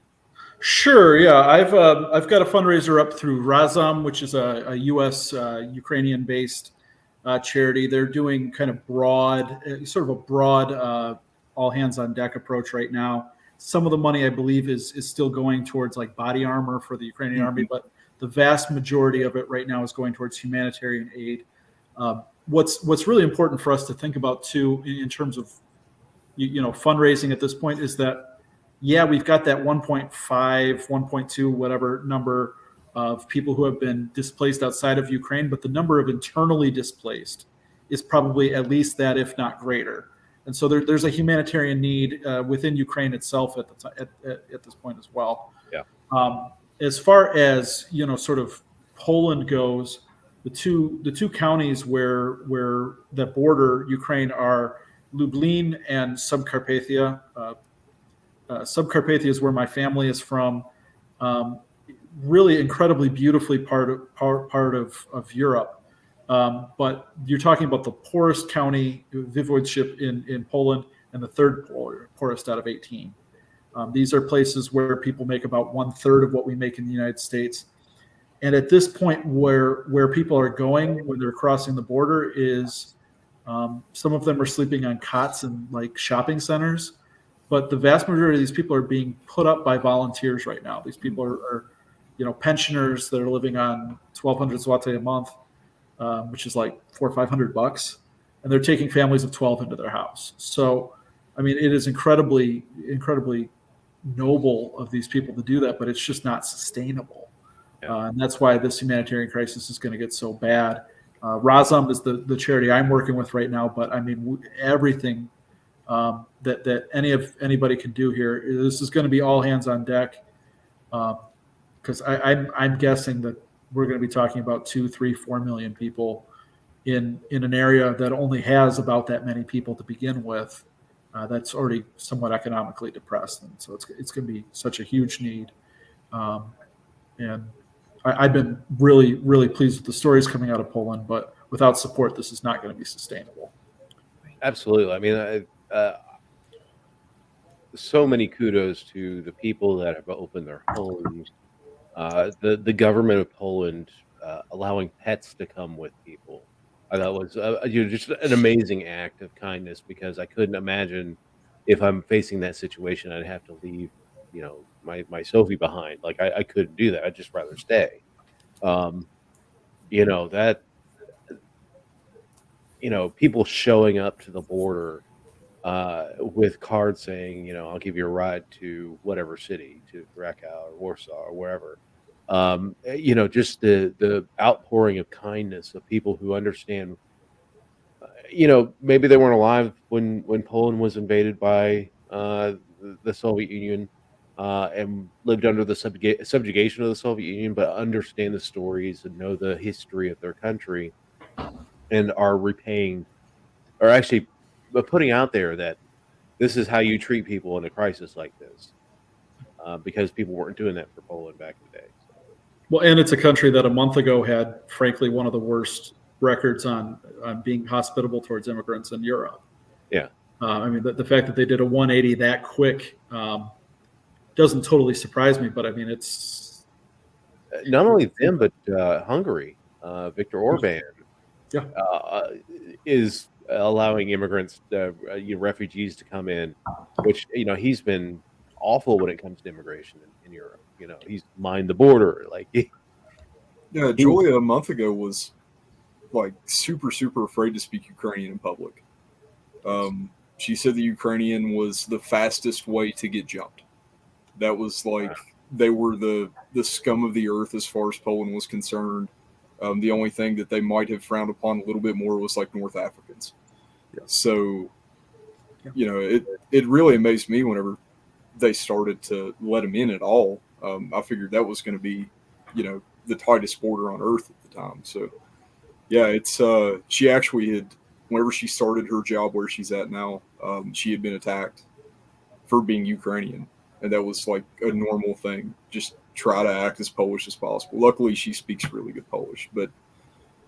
Sure. Yeah, I've got a fundraiser up through Razom, which is a U.S. Ukrainian-based charity. They're doing kind of sort of a broad, all hands on deck approach right now. Some of the money, I believe, is still going towards like body armor for the Ukrainian army, but the vast majority of it right now is going towards humanitarian aid. What's really important for us to think about too, in terms of fundraising at this point, is that yeah, we've got that 1.5, 1.2, whatever number of people who have been displaced outside of Ukraine, but the number of internally displaced is probably at least that, if not greater. And so there's a humanitarian need within Ukraine itself at this point as well. Yeah. As far as sort of Poland goes, the two counties where that border Ukraine are Lublin and Subcarpathia. Subcarpathia is where my family is from. Really incredibly beautifully part of Europe. But you're talking about the poorest county, voivodeship in Poland, and the third poorest out of 18. These are places where people make about 1/3 of what we make in the United States. And at this point, where people are going when they're crossing the border is some of them are sleeping on cots in like shopping centers. But the vast majority of these people are being put up by volunteers right now. These people are pensioners that are living on 1,200 zloty a month, which is like $400 or $500, and they're taking families of 12 into their house. So, I mean, it is incredibly, incredibly noble of these people to do that, but it's just not sustainable. Yeah. And that's why this humanitarian crisis is going to get so bad. Razom is the charity I'm working with right now, but I mean, everything that anybody can do here. This is going to be all hands on deck, because I'm guessing that we're going to be talking about 2, 3, 4 million people in an area that only has about that many people to begin with. That's already somewhat economically depressed, and so it's going to be such a huge need. And I've been really, really pleased with the stories coming out of Poland, but without support, this is not going to be sustainable. Absolutely. I mean, so many kudos to the people that have opened their homes. The government of Poland allowing pets to come with people. I thought was just an amazing act of kindness, because I couldn't imagine if I'm facing that situation, I'd have to leave, my Sophie behind. Like I couldn't do that. I'd just rather stay. People showing up to the border with cards saying, I'll give you a ride to whatever city, to Krakow or Warsaw or wherever. Just the outpouring of kindness of people who understand. Maybe they weren't alive when Poland was invaded by the Soviet Union and lived under the subjugation of the Soviet Union, but understand the stories and know the history of their country, and are repaying, or actually putting out there that this is how you treat people in a crisis like this, because people weren't doing that for Poland back in the day. So. Well, and it's a country that a month ago had, frankly, one of the worst records on being hospitable towards immigrants in Europe. Yeah. I mean, the fact that they did a 180 that quick doesn't totally surprise me, but I mean, it's not only them, but Hungary, Viktor Orban, is allowing immigrants, refugees to come in, which, he's been awful when it comes to immigration in Europe. He's mined the border. Julia a month ago was like super, super afraid to speak Ukrainian in public. She said the Ukrainian was the fastest way to get jumped. That was like, they were the scum of the earth as far as Poland was concerned. The only thing that they might have frowned upon a little bit more was like North Africans. Yeah. So, it really amazed me whenever they started to let them in at all. I figured that was going to be, the tightest border on earth at the time. So, yeah, it's she actually had, whenever she started her job where she's at now, she had been attacked for being Ukrainian, and that was like a normal thing. Just try to act as Polish as possible. Luckily, she speaks really good Polish, but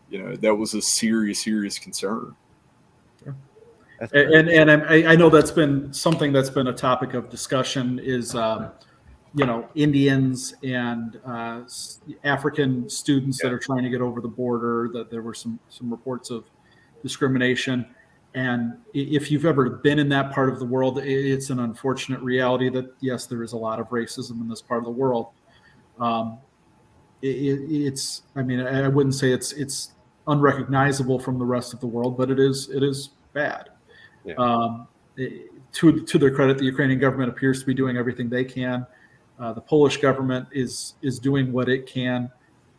that was a serious, serious concern. That's great. And I know that's been something that's been a topic of discussion is, Indians and African students that are trying to get over the border, that there were some reports of discrimination. And if you've ever been in that part of the world, it's an unfortunate reality that, yes, there is a lot of racism in this part of the world. It's, I mean, I wouldn't say it's unrecognizable from the rest of the world, but it is bad. Yeah. To their credit, the Ukrainian government appears to be doing everything they can. The Polish government is doing what it can.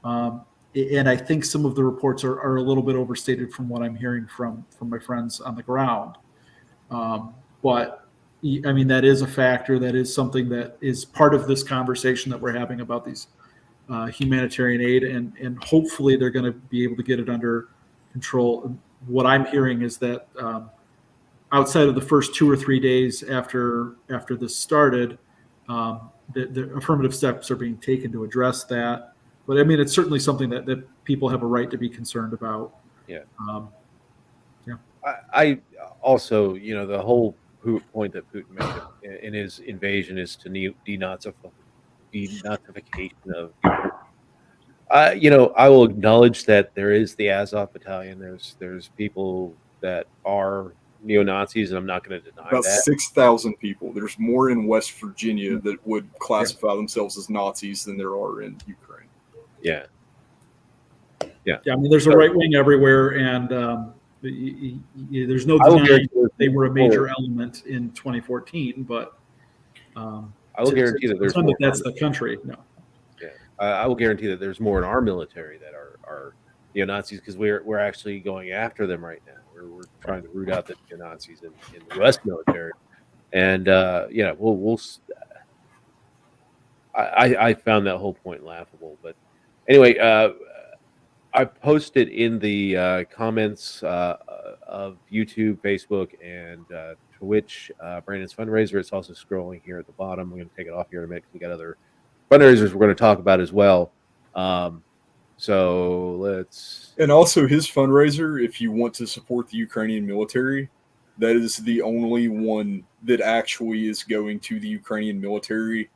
And I think some of the reports are a little bit overstated from what I'm hearing from my friends on the ground. But I mean, that is a factor. That is something that is part of this conversation that we're having about these humanitarian aid, and hopefully they're going to be able to get it under control. What I'm hearing is that outside of the first 2 or 3 days after this started, the affirmative steps are being taken to address that. But I mean, it's certainly something that people have a right to be concerned about. Yeah. Yeah. I also, the whole point that Putin made in his invasion is to denazification of Ukraine. I will acknowledge that there is the Azov battalion. There's people that are neo-Nazis, and I'm not going to deny About that. 6,000 people. There's more in West Virginia that would classify themselves as Nazis than there are in Ukraine. Yeah. I mean, there's a right wing everywhere, and there's no denying they were a major element in 2014. But I will guarantee that there's more. That's the country. No. Yeah, I will guarantee that there's more in our military that are neo-Nazis, because we're actually going after them right now. We're trying to root out the neo-Nazis in the U.S. military, and we'll. I found that whole point laughable, but anyway, I posted in the comments of YouTube, Facebook, and Twitch Brandon's fundraiser. It's also scrolling here at the bottom. I'm going to take it off here in a minute because we got other fundraisers we're going to talk about as well. So let's. And also his fundraiser, if you want to support the Ukrainian military, that is the only one that actually is going to the Ukrainian military.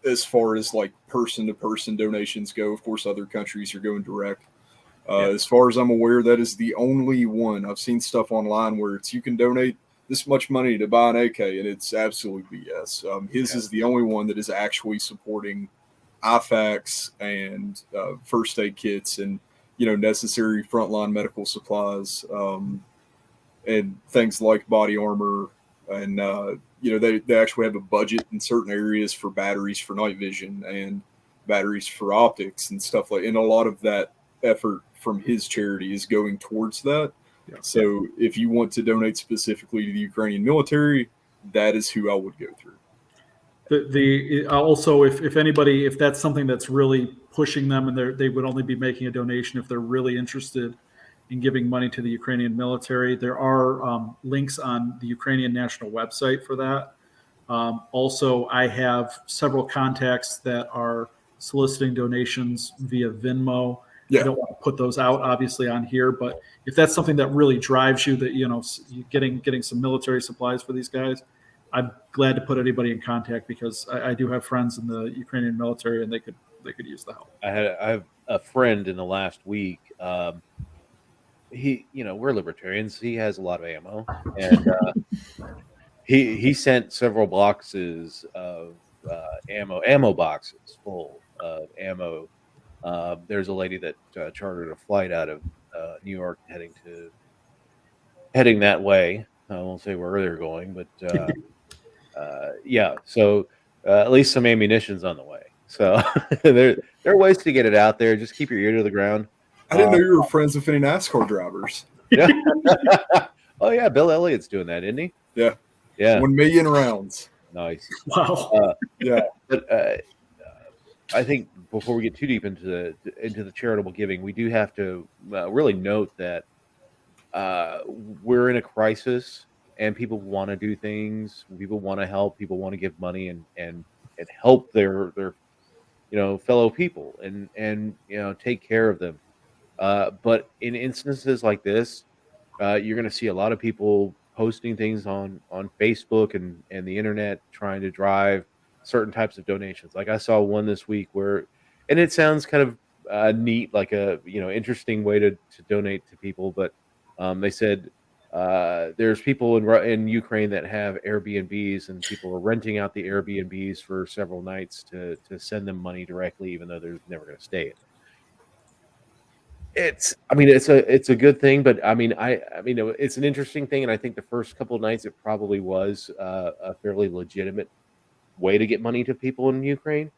As far as like person-to-person donations go, of course, other countries are going direct. As far as I'm aware, that is the only one. I've seen stuff online where you can donate this much money to buy an AK, and it's absolutely BS. His is the only one that is actually supporting IFACs and first aid kits and necessary frontline medical supplies and things like body armor and they actually have a budget in certain areas for batteries for night vision and batteries for optics and stuff like. And a lot of that effort from his charity is going towards that. Yeah. So if you want to donate specifically to the Ukrainian military, that is who I would go through. Also, if anybody, if that's something that's really pushing them, and they would only be making a donation if they're really interested in giving money to the Ukrainian military, there are links on the Ukrainian national website for that. Also, I have several contacts that are soliciting donations via Venmo. Yeah. I don't want to put those out, obviously, on here, but if that's something that really drives you, that getting some military supplies for these guys, I'm glad to put anybody in contact, because I do have friends in the Ukrainian military, and they could use the help. I have a friend in the last week. We're libertarians. He has a lot of ammo, and he sent several boxes of ammo boxes full of ammo. There's a lady that chartered a flight out of New York heading that way. I won't say where they're going, but so at least some ammunition's on the way. So there are ways to get it out there. Just keep your ear to the ground. I didn't know you were friends with any NASCAR drivers. Yeah. Oh yeah, Bill Elliott's doing that, isn't he? Yeah. 1 million rounds. Nice. Wow. Yeah. But I think before we get too deep into the charitable giving, we do have to really note that we're in a crisis, and people want to do things. People want to help. People want to give money and help their fellow people and take care of them. But in instances like this, You're going to see a lot of people posting things on Facebook and the internet trying to drive certain types of donations. Like I saw one this week where, and it sounds kind of neat, like a interesting way to donate to people. But they said there's people in Ukraine that have Airbnbs, and people are renting out the Airbnbs for several nights to send them money directly, even though they're never going to stay in it. I mean, it's a good thing, but I mean, it's an interesting thing, and I think the first couple of nights it probably was a fairly legitimate way to get money to people in Ukraine.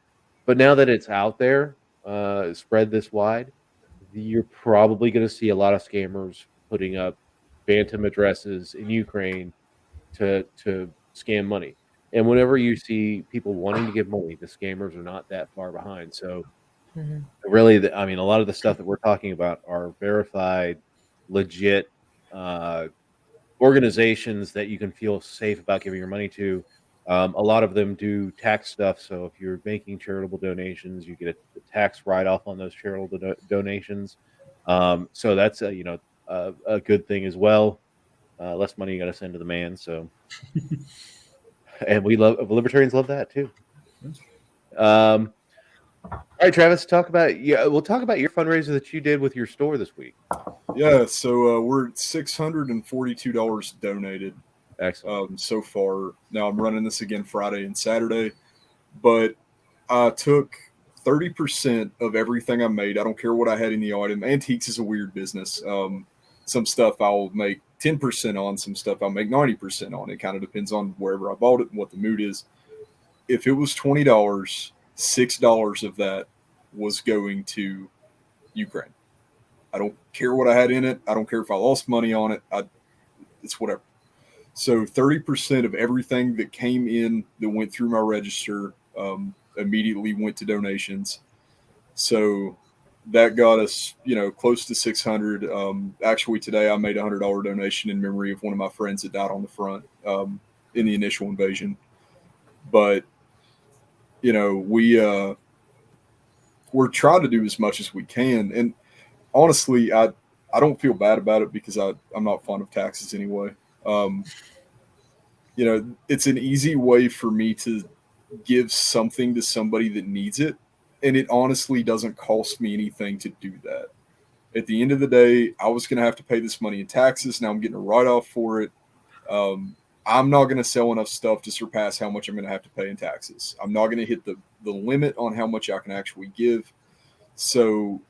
But now that it's out there, spread this wide, you're probably going to see a lot of scammers putting up phantom addresses in Ukraine to scam money. And whenever you see people wanting to give money, the scammers are not that far behind. So really, I mean, a lot of the stuff that we're talking about are verified, legit organizations that you can feel safe about giving your money to. A lot of them do tax stuff. So if you're making charitable donations, you get a tax write-off on those charitable donations. So that's a good thing as well. Less money you got to send to the man. So, and libertarians love that too. All right, Travis, we'll talk about your fundraiser that you did with your store this week. Yeah, so we're at $642 donated. Excellent. So far. Now I'm running this again Friday and Saturday, but I took 30% of everything I made. I don't care what I had in the item. Antiques is a weird business. Some stuff I'll make 10% on, some stuff I'll make 90% on. It kind of depends on wherever I bought it and what the mood is. If it was $20, $6 of that was going to Ukraine. I don't care what I had in it. I don't care if I lost money on it. It's whatever. So 30% of everything that came in that went through my register immediately went to donations. So that got us, close to 600. Actually, today I made a $100 donation in memory of one of my friends that died on the front in the initial invasion. But we're trying to do as much as we can, and honestly, I don't feel bad about it because I'm not fond of taxes anyway. It's an easy way for me to give something to somebody that needs it, and it honestly doesn't cost me anything to do that. At the end of the day, I was going to have to pay this money in taxes. Now I'm getting a write-off for it. I'm not going to sell enough stuff to surpass how much I'm going to have to pay in taxes. I'm not going to hit the limit on how much I can actually give. So,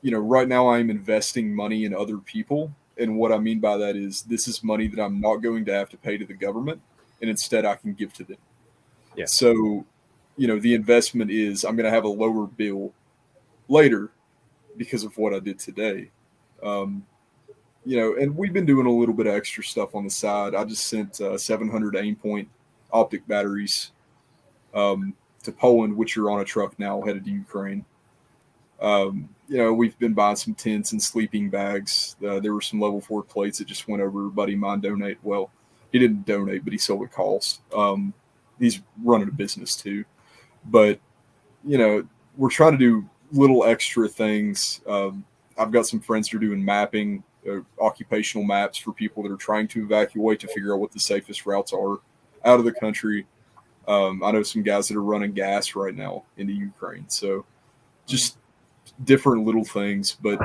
right now I'm investing money in other people. And what I mean by that is this is money that I'm not going to have to pay to the government, and instead I can give to them. Yeah. So, the investment is I'm going to have a lower bill later because of what I did today. And we've been doing a little bit of extra stuff on the side. I just sent 700 Aimpoint optic batteries to Poland, which are on a truck now headed to Ukraine. We've been buying some tents and sleeping bags. There were some level 4 plates that just went over. A buddy of mine donate. Well, he didn't donate, but he sold at cost. He's running a business too. But, we're trying to do little extra things. I've got some friends who are doing mapping, occupational maps for people that are trying to evacuate to figure out what the safest routes are out of the country. I know some guys that are running gas right now into Ukraine. So just different little things. But,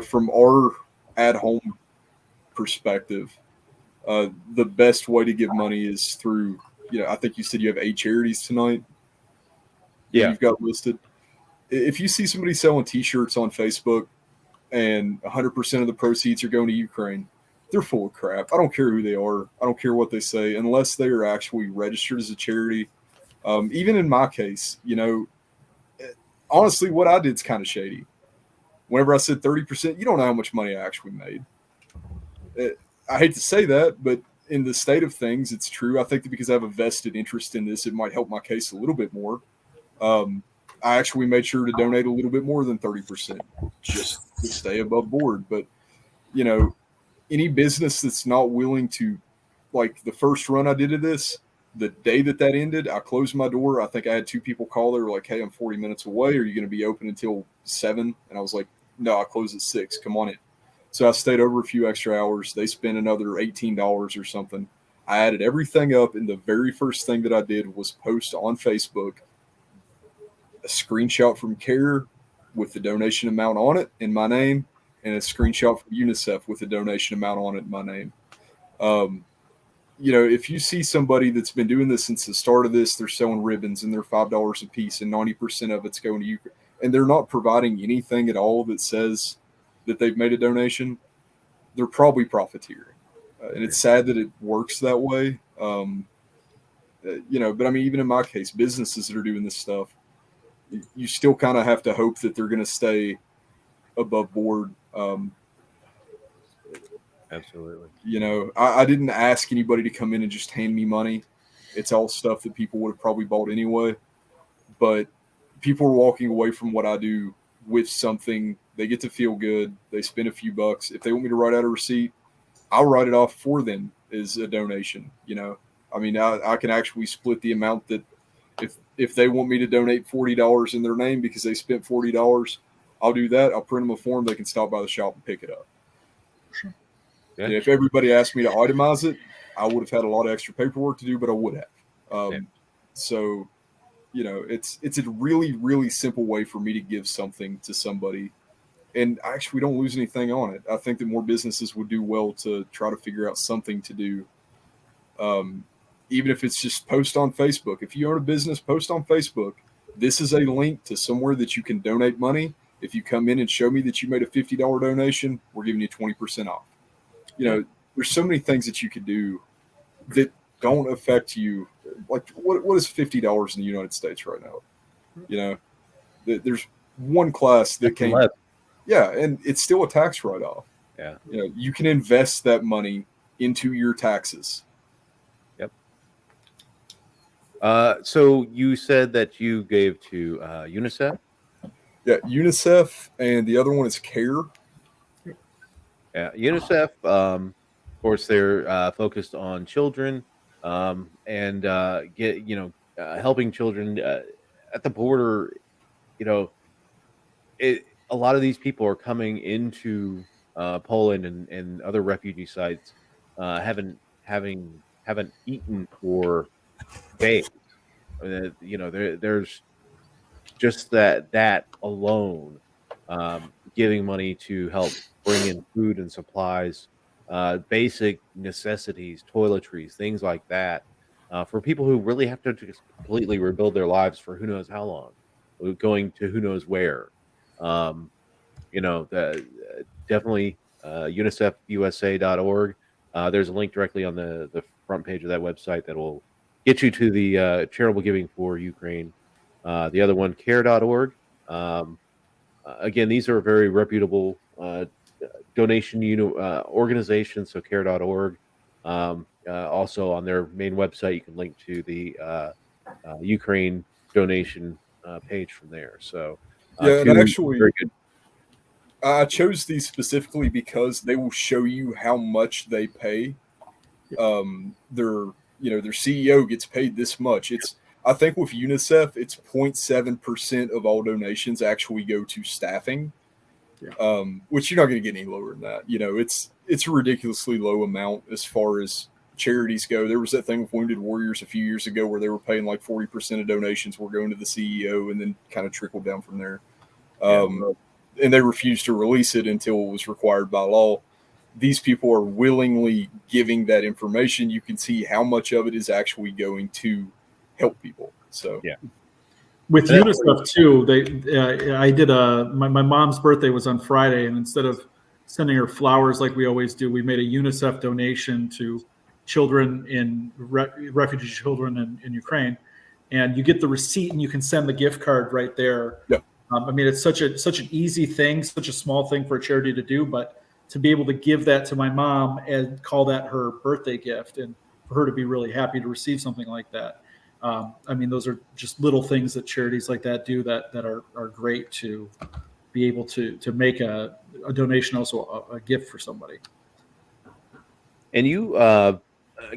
from our at-home perspective, the best way to give money is through, I think you said you have 8 charities tonight. Yeah. You've got listed. If you see somebody selling T-shirts on Facebook and 100% of the proceeds are going to Ukraine, they're full of crap. I don't care who they are. I don't care what they say, unless they are actually registered as a charity. Even in my case, honestly, what I did is kind of shady. Whenever I said 30%, you don't know how much money I actually made. I hate to say that, but in the state of things, it's true. I think that because I have a vested interest in this, it might help my case a little bit more. I actually made sure to donate a little bit more than 30% just to stay above board. But, any business that's not willing to, like the first run I did of this, the day that ended, I closed my door. I think I had 2 people call. They were like, "Hey, I'm 40 minutes away. Are you going to be open until 7?" And I was like, "No, I close at 6. Come on in." So I stayed over a few extra hours. They spent another $18 or something. I added everything up, and the very first thing that I did was post on Facebook a screenshot from CARE with the donation amount on it in my name, and a screenshot from UNICEF with the donation amount on it in my name. If you see somebody that's been doing this since the start of this, they're selling ribbons and they're $5 a piece, and 90% of it's going to Ukraine, and they're not providing anything at all that says that they've made a donation, they're probably profiteering. And it's sad that it works that way. But I mean, even in my case, businesses that are doing this stuff, you still kind of have to hope that they're going to stay above board. Absolutely. I didn't ask anybody to come in and just hand me money. It's all stuff that people would have probably bought anyway. But people are walking away from what I do with something. They get to feel good. They spend a few bucks. If they want me to write out a receipt, I'll write it off for them as a donation. I mean, I can actually split the amount that if they want me to donate $40 in their name because they spent $40, I'll do that. I'll print them a form. They can stop by the shop and pick it up. Sure. Yeah. If everybody asked me to itemize it, I would have had a lot of extra paperwork to do, but I would have. So, it's a really, really simple way for me to give something to somebody. And actually, we don't lose anything on it. I think that more businesses would do well to try to figure out something to do. Even if it's just post on Facebook. If you own a business, post on Facebook. This is a link to somewhere that you can donate money. If you come in and show me that you made a $50 donation, we're giving you 20% off. There's so many things that you could do that don't affect you. Like what is $50 in the United States right now? There's one class that came. Yeah, and it's still a tax write-off. Yeah. You can invest that money into your taxes. Yep. So you said that you gave to UNICEF? Yeah, UNICEF, and the other one is CARE. Yeah, UNICEF, of course, they're focused on children and helping children at the border. A lot of these people are coming into Poland and other refugee sites, haven't eaten for days. There's just that alone, giving money to help bring in food and supplies, basic necessities, toiletries, things like that, for people who really have to just completely rebuild their lives for who knows how long, going to who knows where. Definitely UNICEFUSA.org. There's a link directly on the front page of that website that will get you to the charitable giving for Ukraine. The other one, care.org. Again, these are very reputable donation organizations, so care.org. Also on their main website, you can link to the Ukraine donation page from there. So and actually, very good. I chose these specifically because they will show you how much they pay. Their CEO gets paid this much. I think with UNICEF, it's 0.7% of all donations actually go to staffing, which you're not going to get any lower than that. It's a ridiculously low amount as far as charities go. There was that thing with Wounded Warriors a few years ago where they were paying like 40% of donations were going to the CEO and then kind of trickled down from there. And they refused to release it until it was required by law. These people are willingly giving that information. You can see how much of it is actually going to help people. So with UNICEF too, I did my mom's birthday was on Friday, and instead of sending her flowers like we always do, we made a UNICEF donation to children in refugee children in Ukraine, and you get the receipt and you can send the gift card right there. I mean, it's such an easy thing, such a small thing for a charity to do, but to be able to give that to my mom and call that her birthday gift, and for her to be really happy to receive something like that. I mean, those are just little things that charities like that do that are great to be able to make a donation, also a gift for somebody. And you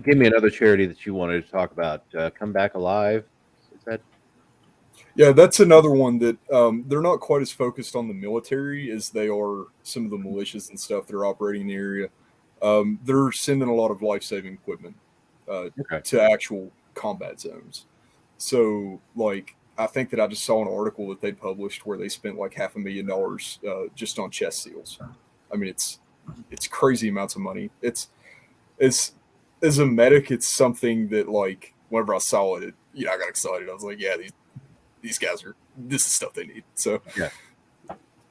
gave me another charity that you wanted to talk about. Come Back Alive. Is that? Yeah, that's another one that they're not quite as focused on the military as they are some of the militias and stuff that are operating in the area. They're sending a lot of life-saving equipment Okay. to actual combat zones. So, like, I think that I just saw an article that they published where they spent like $500,000 just on chest seals. I mean, it's crazy amounts of money. It's as a medic, it's something that, like, whenever I saw it, I got excited. I was like, yeah, these guys this is stuff they need. So Yeah.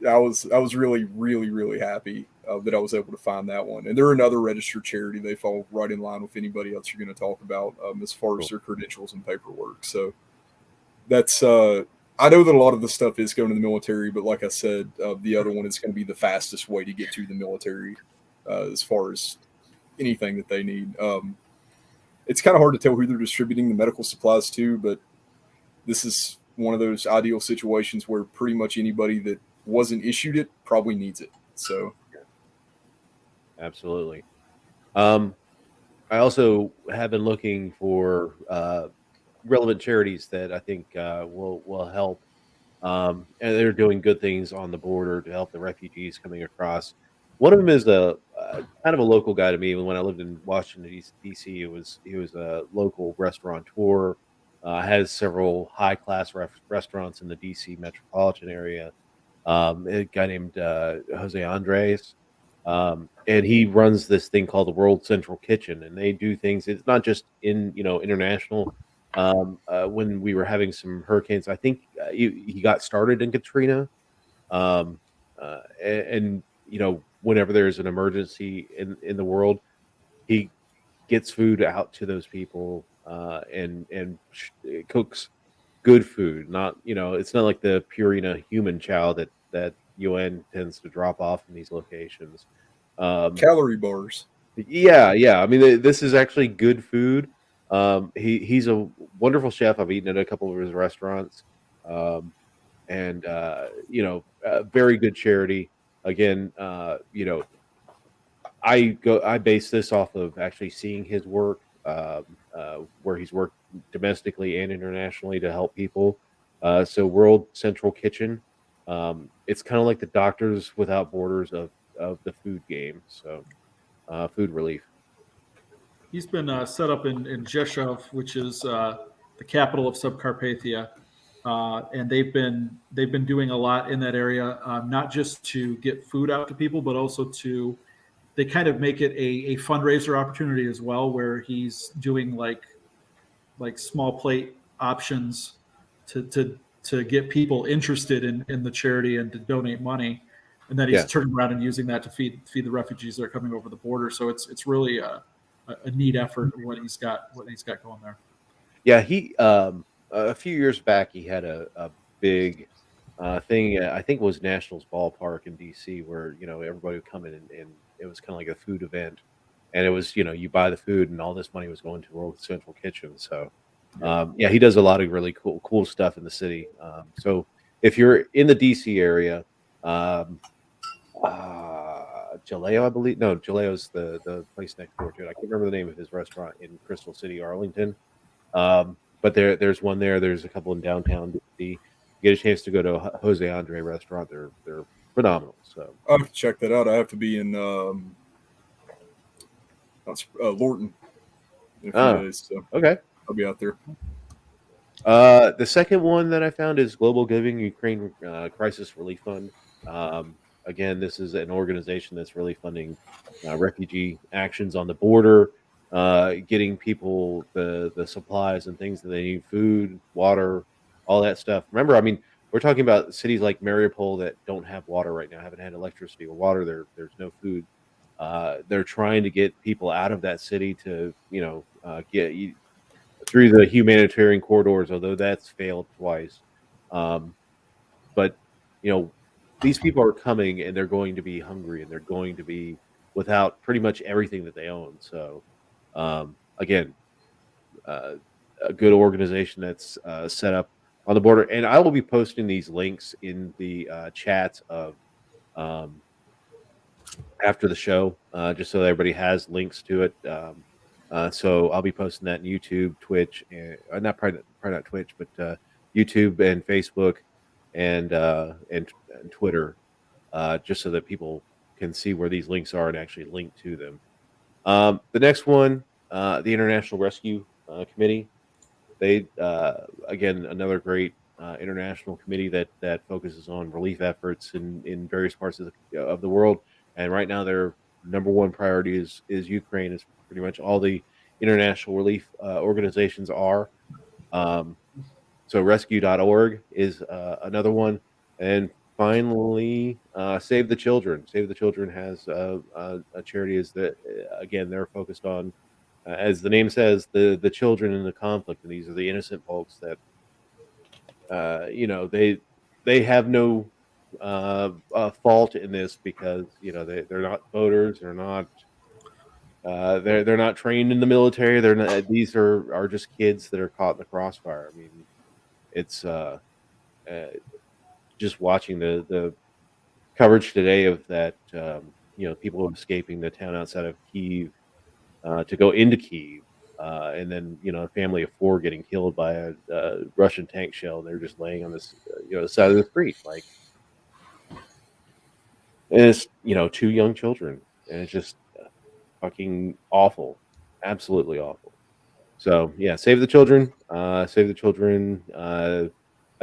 I was really, really, really happy that I was able to find that one. And they're another registered charity. They fall right in line with anybody else you're going to talk about as far as their credentials and paperwork. So that's I know that a lot of the stuff is going to the military, but like I said, the other one is going to be the fastest way to get to the military as far as anything that they need. It's kind of hard to tell who they're distributing the medical supplies to, but this is one of those ideal situations where pretty much anybody that wasn't issued it probably needs it. So, Absolutely. I also have been looking for relevant charities that I think will help, and they're doing good things on the border to help the refugees coming across. One of them is a kind of a local guy to me. When I lived in Washington D.C., he was a local restaurateur. Has several high class restaurants in the D.C. metropolitan area. A guy named Jose Andres. And he runs this thing called the World Central Kitchen, and they do things. It's not just in international. When we were having some hurricanes, I think he got started in Katrina, um, and whenever there's an emergency in the world, he gets food out to those people and cooks good food. Not it's not like the Purina human chow that UN tends to drop off in these locations. calorie bars. Yeah. I mean, this is actually good food. He's a wonderful chef. I've eaten at a couple of his restaurants, and very good charity. Again, I base this off of actually seeing his work, where he's worked domestically and internationally to help people. So World Central Kitchen, it's kind of like the Doctors Without Borders of the food game. So food relief. He's been set up in Rzeszów, which is the capital of Subcarpathia, and they've been doing a lot in that area, not just to get food out to people, but also they kind of make it a fundraiser opportunity as well, where he's doing like small plate options to get people interested in the charity and to donate money, and then he's turning around and using that to feed the refugees that are coming over the border. So it's really a neat effort what he's got going there. Yeah, he a few years back he had a big thing. I think it was Nationals Ballpark in DC, where everybody would come in and it was kind of like a food event, and it was you buy the food and all this money was going to World Central Kitchen. So he does a lot of really cool stuff in the city. So if you're in the DC area, Jaleo, I believe. No, Jaleo's the place next door to it. I can't remember the name of his restaurant in Crystal City, Arlington. But there's one there. There's a couple in downtown DC. You get a chance to go to a Jose Andre restaurant. They're phenomenal. So I'll have to check that out. I have to be in Lorton in a few days, so okay, I'll be out there. The second one that I found is Global Giving Ukraine Crisis Relief Fund. Again, this is an organization that's really funding refugee actions on the border, getting people the supplies and things that they need, food, water, all that stuff. Remember, I mean, we're talking about cities like Mariupol that don't have water right now, haven't had electricity or water. There's no food. They're trying to get people out of that city to, get through the humanitarian corridors, although that's failed twice. But, these people are coming and they're going to be hungry and they're going to be without pretty much everything that they own. So, again, a good organization that's set up on the border. And I will be posting these links in the chat of after the show, just so everybody has links to it. So I'll be posting that in YouTube, Twitch, and probably not Twitch, but YouTube and Facebook and Twitter, just so that people can see where these links are and actually link to them. The next one, the International Rescue Committee. They again, another great international committee that focuses on relief efforts in various parts of the world. And right now, their number one priority is Ukraine. Is pretty much all the international relief organizations are. So rescue.org is another one. And finally, Save the Children. Save the Children has a charity is that, again, they're focused on, as the name says, the children in the conflict. And these are the innocent folks that, they have no fault in this because, they're not voters. They're not. They're not trained in the military. They're not. These are just kids that are caught in the crossfire. I mean, it's just watching the coverage today of that. People escaping the town outside of Kyiv to go into Kyiv, and then a family of 4 getting killed by a Russian tank shell. They're just laying on this the side of the street, like, and it's 2 young children, and it's just fucking awful, absolutely awful. So yeah, Save the Children. Save the Children. I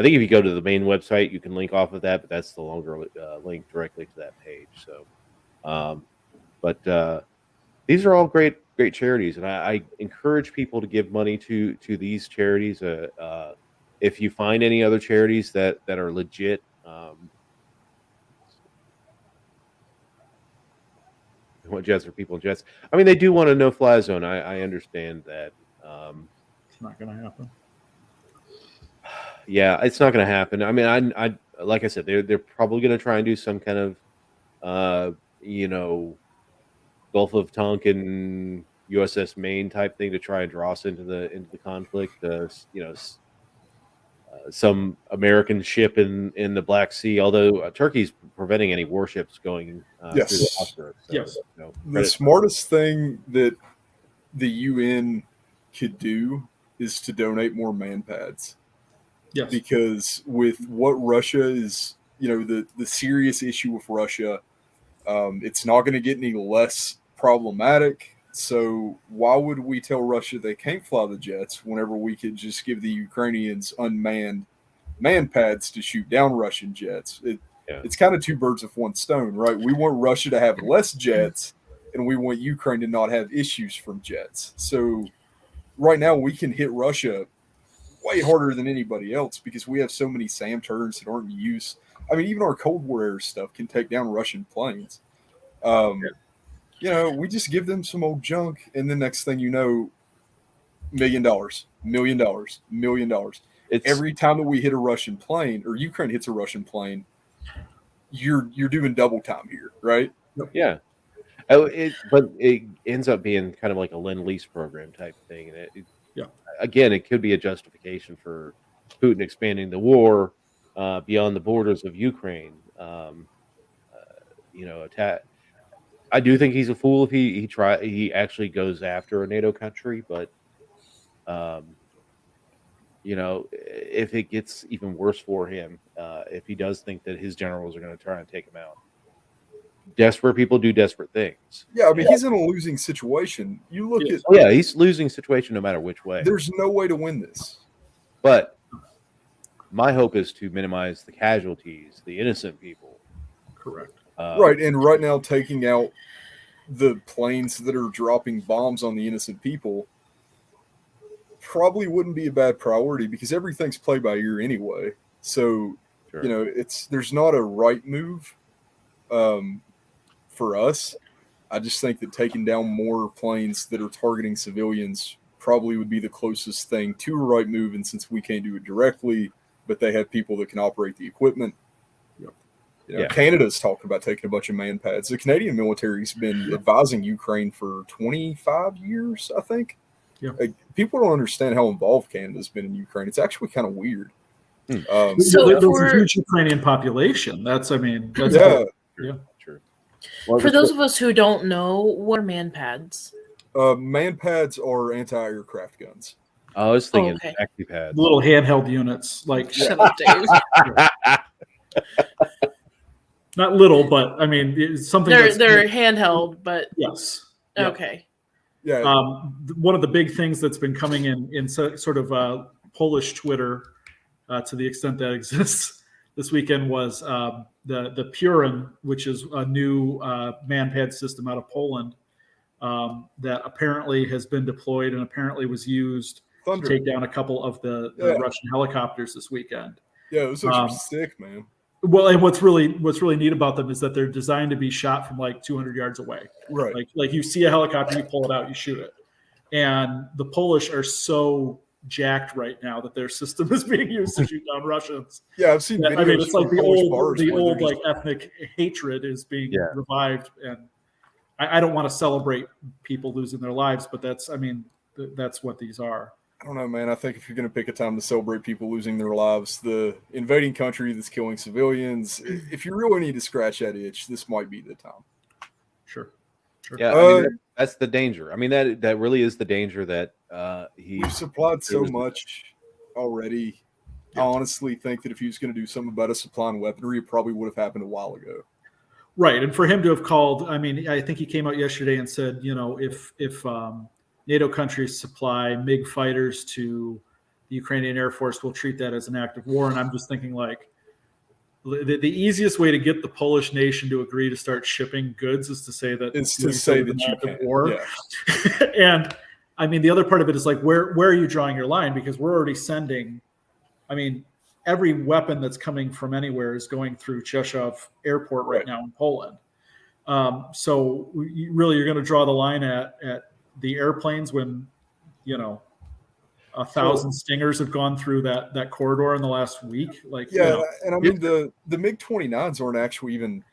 think if you go to the main website, you can link off of that, but that's the longer link directly to that page. So, but these are all great charities, and I encourage people to give money to these charities. If you find any other charities that are legit, what jets are people in jets? I mean, they do want a no-fly zone. I understand that. It's not going to happen. Yeah, it's not going to happen. I mean, I like I said, they're probably going to try and do some kind of, Gulf of Tonkin, USS Maine type thing to try and draw us into the conflict. Some American ship in the Black Sea, although Turkey's preventing any warships going through the Yes. Bosphorus. So, Yes. The smartest thing that the UN could do is to donate more man pads. Yes. Because with what Russia is, the serious issue with Russia, it's not going to get any less problematic. So why would we tell Russia they can't fly the jets whenever we could just give the Ukrainians unmanned man pads to shoot down Russian jets? It's kind of 2 birds with 1 stone, right? We want Russia to have less jets, and we want Ukraine to not have issues from jets. So right now we can hit Russia way harder than anybody else because we have so many SAM turrets that aren't in use. I mean, even our Cold War era stuff can take down Russian planes. We just give them some old junk, and the next thing you know, $1 million, $1 million. Every time that we hit a Russian plane or Ukraine hits a Russian plane, you're doing double time here, right? Yeah. But it ends up being kind of like a Lend-Lease program type thing, and again, it could be a justification for Putin expanding the war beyond the borders of Ukraine. I do think he's a fool if he actually goes after a NATO country, but if it gets even worse for him, if he does think that his generals are going to try and take him out. Desperate people do desperate things. Yeah, I mean, he's in a losing situation. You look at... Yeah, he's losing situation no matter which way. There's no way to win this. But my hope is to minimize the casualties, the innocent people. Correct. Right, and right now taking out the planes that are dropping bombs on the innocent people probably wouldn't be a bad priority because everything's play by ear anyway. So, Sure. There's not a right move for us. I just think that taking down more planes that are targeting civilians probably would be the closest thing to a right move. And since we can't do it directly, but they have people that can operate the equipment. Canada's talking about taking a bunch of man pads. The Canadian military's been advising Ukraine for 25 years, I think. Yeah. People don't understand how involved Canada's been in Ukraine. It's actually kind of weird. So there's a huge Ukrainian population. That's True. Well, For those of us who don't know, what are man pads? Man pads are anti-aircraft guns. I was thinking okay. taxi pads. little handheld units, like Shut up, Dave. not little, but I mean it's something They're handheld, but yes. Yeah. okay. Yeah, One of the big things that's been coming in sort of Polish Twitter, to the extent that exists this weekend, was the Purin, which is a new man-pad system out of Poland that apparently has been deployed and apparently was used Thunder. to take down a couple of the Russian helicopters this weekend. Yeah, those things are sick, man. Well, and what's really neat about them is that they're designed to be shot from like 200 yards away. Right. Like you see a helicopter, you pull it out, you shoot it. And the Polish are so jacked right now that their system is being used to shoot down Russians. Yeah, I've seen videos. I mean, it's like from the Polish old bars where they're like just- ethnic hatred is being revived, and I don't want to celebrate people losing their lives, but that's what these are. I don't know, man. I think if you're going to pick a time to celebrate people losing their lives, the invading country that's killing civilians, if you really need to scratch that itch, this might be the time. Sure. Yeah, I mean, that's the danger. I mean, that really is the danger that we've supplied so much already. I honestly think that if he was going to do something about us supplying weaponry, it probably would have happened a while ago. Right, and for him to have called, I mean, I think he came out yesterday and said, you know, if NATO countries supply MiG fighters to the Ukrainian Air Force, we'll treat that as an act of war. And I'm just thinking, like, the easiest way to get the Polish nation to agree to start shipping goods is to say that it's to say that you can. can. War. Yeah. And I mean, the other part of it is like, where are you drawing your line? Because we're already sending, I mean, every weapon that's coming from anywhere is going through Czechov Airport right now in Poland. So you're going to draw the line at the airplanes when, you know, 1,000 Stingers have gone through that corridor in the last week. Like, yeah, you know, and I mean the MiG-29s aren't actually even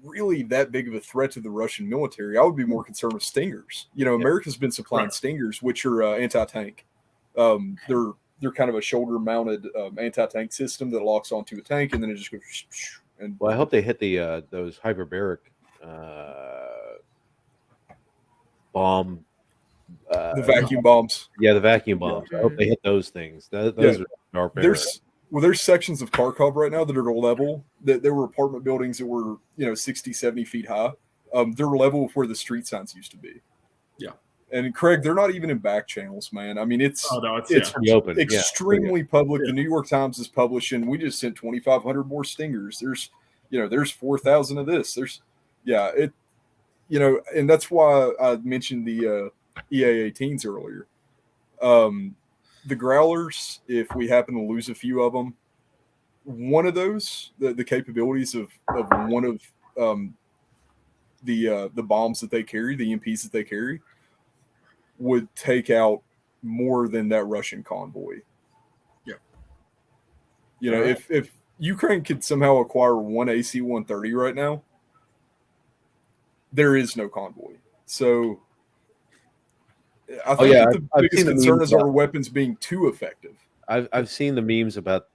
really that big of a threat to the Russian military. I would be more concerned with Stingers. You know, America's been supplying Stingers, which are anti-tank. They're kind of a shoulder-mounted anti-tank system that locks onto a tank, and then it just goes. And well, I hope they hit the those hyperbaric bomb. The vacuum bombs. Yeah, the vacuum bombs. I hope they hit those things. Those are barbaric. There's sections of Kharkov right now that are level. That there were apartment buildings that were 60, 70 feet high. They're level with where the street signs used to be. Yeah. And Craig, they're not even in back channels, man. I mean, it's pretty open. Extremely public. Yeah. The New York Times is publishing. We just sent 2,500 more Stingers. There's 4,000 of this. And that's why I mentioned the EA-18s earlier. The Growlers, if we happen to lose a few of them, one of those, the capabilities of one of the bombs that they carry, the EMPs that they carry, would take out more than that Russian convoy. Yeah. If Ukraine could somehow acquire one AC-130 right now, there is no convoy. So I think that the biggest concern is our weapons being too effective. I've seen the memes about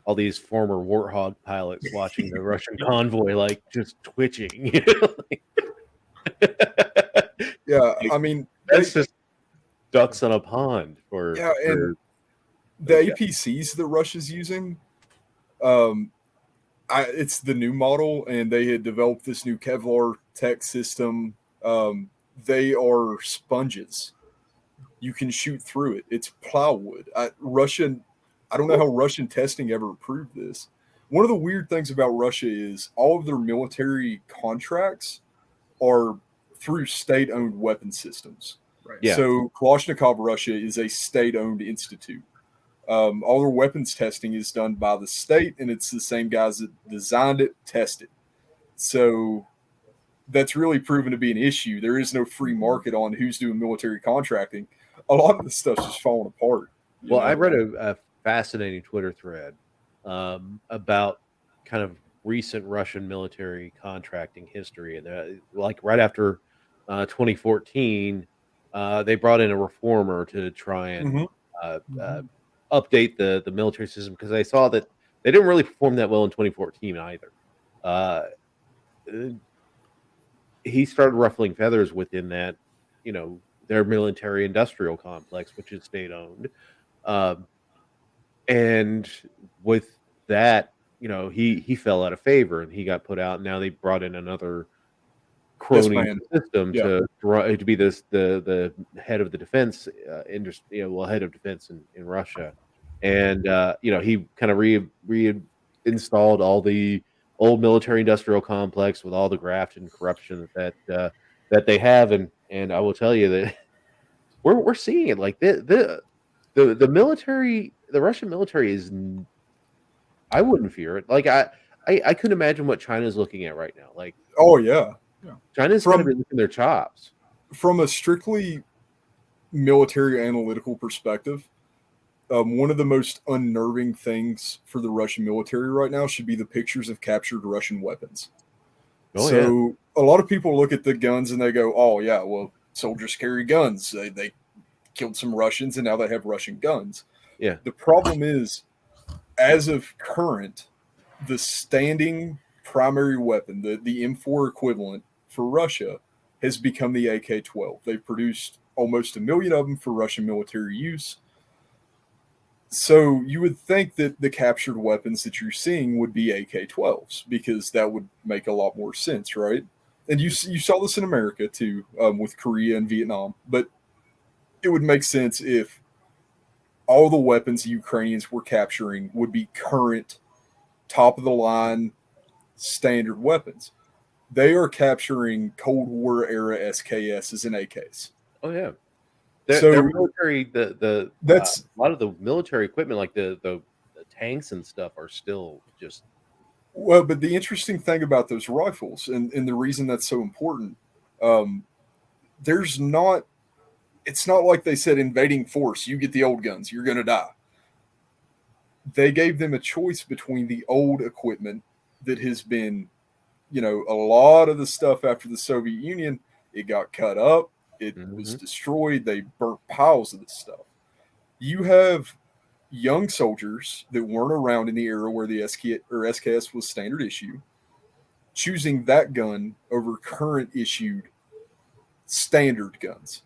all these former Warthog pilots watching the Russian convoy, like just twitching. Yeah, I mean that's just ducks on a pond. And the APCs that Russia's using, it's the new model, and they had developed this new Kevlar tech system. They are sponges. You can shoot through it. It's plywood. I don't know how Russian testing ever proved this. One of the weird things about Russia is all of their military contracts are through state-owned weapon systems. Right. Yeah. So Kalashnikov Russia is a state-owned institute. All their weapons testing is done by the state, and it's the same guys that designed it, tested. So that's really proven to be an issue. There is no free market on who's doing military contracting. A lot of this stuff's just falling apart. Well, I read a fascinating Twitter thread about kind of recent Russian military contracting history. And like right after 2014, they brought in a reformer to try and update the military system, because they saw that they didn't really perform that well in 2014 either. He started ruffling feathers within that, their military industrial complex, which is state owned. And with that, he fell out of favor and he got put out. And now they brought in another Yes, crony man. system Yeah. to be the head of the defense industry, head of defense in Russia. And he kind of reinstalled all the old military industrial complex with all the graft and corruption that they have. And I will tell you that we're seeing it. Like the military, the Russian military is. I wouldn't fear it. Like I couldn't imagine what China's looking at right now. Like, Oh yeah. China's going to be licking their chops. From a strictly military analytical perspective, one of the most unnerving things for the Russian military right now should be the pictures of captured Russian weapons. Oh, So a lot of people look at the guns and they go, "Oh yeah, well, soldiers carry guns. They killed some Russians and now they have Russian guns." Yeah. The problem is, as of current, the standing primary weapon, the M4 equivalent for Russia, has become the AK-12. They've produced almost 1 million of them for Russian military use. So you would think that the captured weapons that you're seeing would be AK-12s because that would make a lot more sense, right? And you saw this in America too, with Korea and Vietnam. But it would make sense if all the weapons the Ukrainians were capturing would be current, top-of-the-line, standard weapons. They are capturing Cold War era SKSs and AKs. Oh yeah. So their military, that's a lot of the military equipment, like the tanks and stuff, are still just. Well, but the interesting thing about those rifles, and the reason that's so important, it's not like they said invading force, you get the old guns, you're going to die. They gave them a choice between the old equipment that has been, a lot of the stuff after the Soviet Union, it got cut up, it was destroyed, they burnt piles of this stuff. You have young soldiers that weren't around in the era where the SKS was standard issue, choosing that gun over current issued standard guns.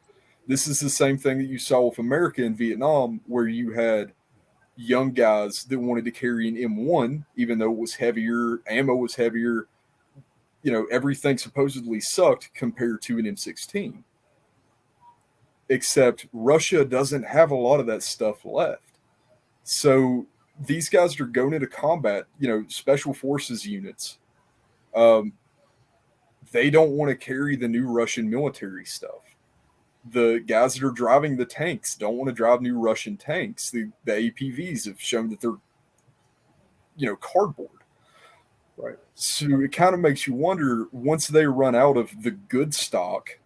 This is the same thing that you saw with America in Vietnam, where you had young guys that wanted to carry an M1, even though it was heavier, ammo was heavier, everything supposedly sucked compared to an M16. Except Russia doesn't have a lot of that stuff left. So these guys are going into combat, special forces units. They don't want to carry the new Russian military stuff. The guys that are driving the tanks don't want to drive new Russian tanks. The APVs have shown that they're, cardboard. Right. So it kind of makes you wonder, once they run out of the good stock,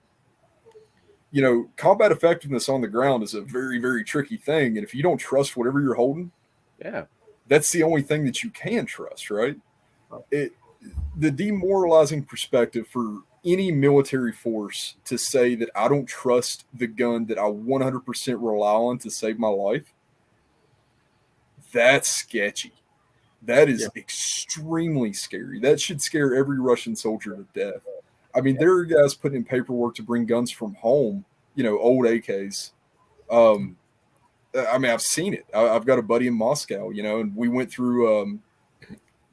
combat effectiveness on the ground is a very, very tricky thing. And if you don't trust whatever you're holding, that's the only thing that you can trust, right? The demoralizing perspective for any military force to say that I don't trust the gun that I 100% rely on to save my life, that's sketchy. That is extremely scary. That should scare every Russian soldier to death. I mean, there are guys putting in paperwork to bring guns from home, old AKs. I've seen it. I've got a buddy in Moscow, and we went through,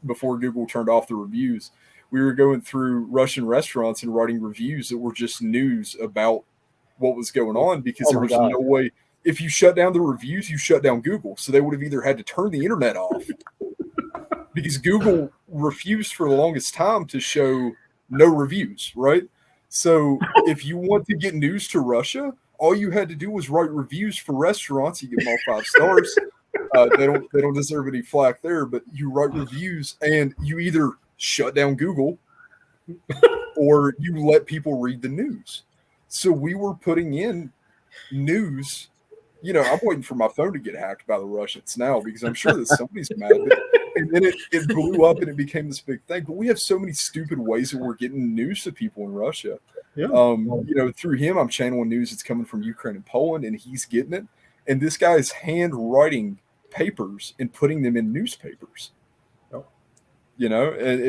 before Google turned off the reviews, we were going through Russian restaurants and writing reviews that were just news about what was going on, because there was no way. If you shut down the reviews, you shut down Google. So they would have either had to turn the internet off because Google refused for the longest time to show no reviews, right? So if you want to get news to Russia, all you had to do was write reviews for restaurants. You give them all 5 stars. They don't deserve any flack there, but you write reviews and you either shut down Google or you let people read the news. So we were putting in news. I'm waiting for my phone to get hacked by the Russians now, because I'm sure that somebody's mad. And then it blew up and it became this big thing. But we have so many stupid ways that we're getting news to people in Russia. Yeah. Through him, I'm channeling news that's coming from Ukraine and Poland, and he's getting it. And this guy is handwriting papers and putting them in newspapers. And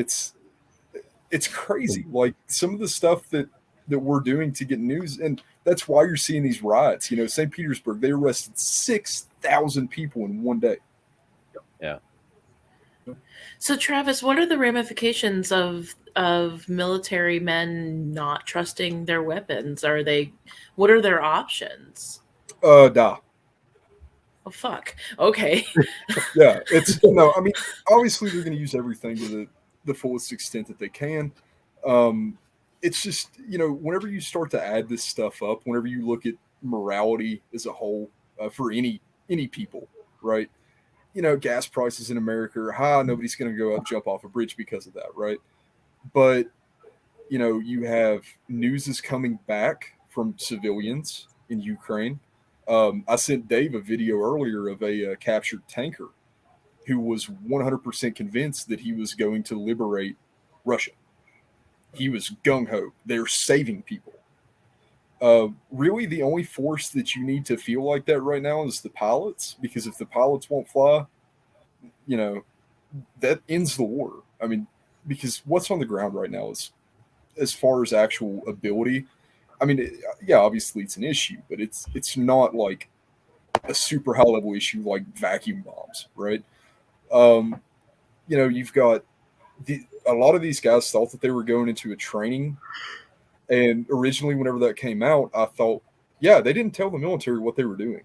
it's crazy. Like some of the stuff that that we're doing to get news. And that's why you're seeing these riots. You know, St. Petersburg, they arrested 6,000 people in one day. Yeah. So, Travis, what are the ramifications of military men not trusting their weapons? What are their options? Die. Oh, fuck. Okay. Yeah, no, I mean, obviously they're going to use everything to the fullest extent that they can. It's just, you know, whenever you start to add this stuff up, whenever you look at morality as a whole for any people, right? You know, gas prices in America are high. Nobody's going to go out jump off a bridge because of that, right? But, you know, you have news is coming back from civilians in Ukraine. I sent Dave a video earlier of a captured tanker who was 100% convinced that he was going to liberate Russia. He was gung-ho. They're saving people. Really, the only force that you need to feel like that right now is the pilots, because if the pilots won't fly, you know, that ends the war. I mean, because what's on the ground right now is, as far as actual ability, I mean, yeah, obviously it's an issue, but it's not like a super high level issue like vacuum bombs, right? You know, you've got a lot of these guys thought that they were going into a training, and originally, whenever that came out, I thought, yeah, they didn't tell the military what they were doing.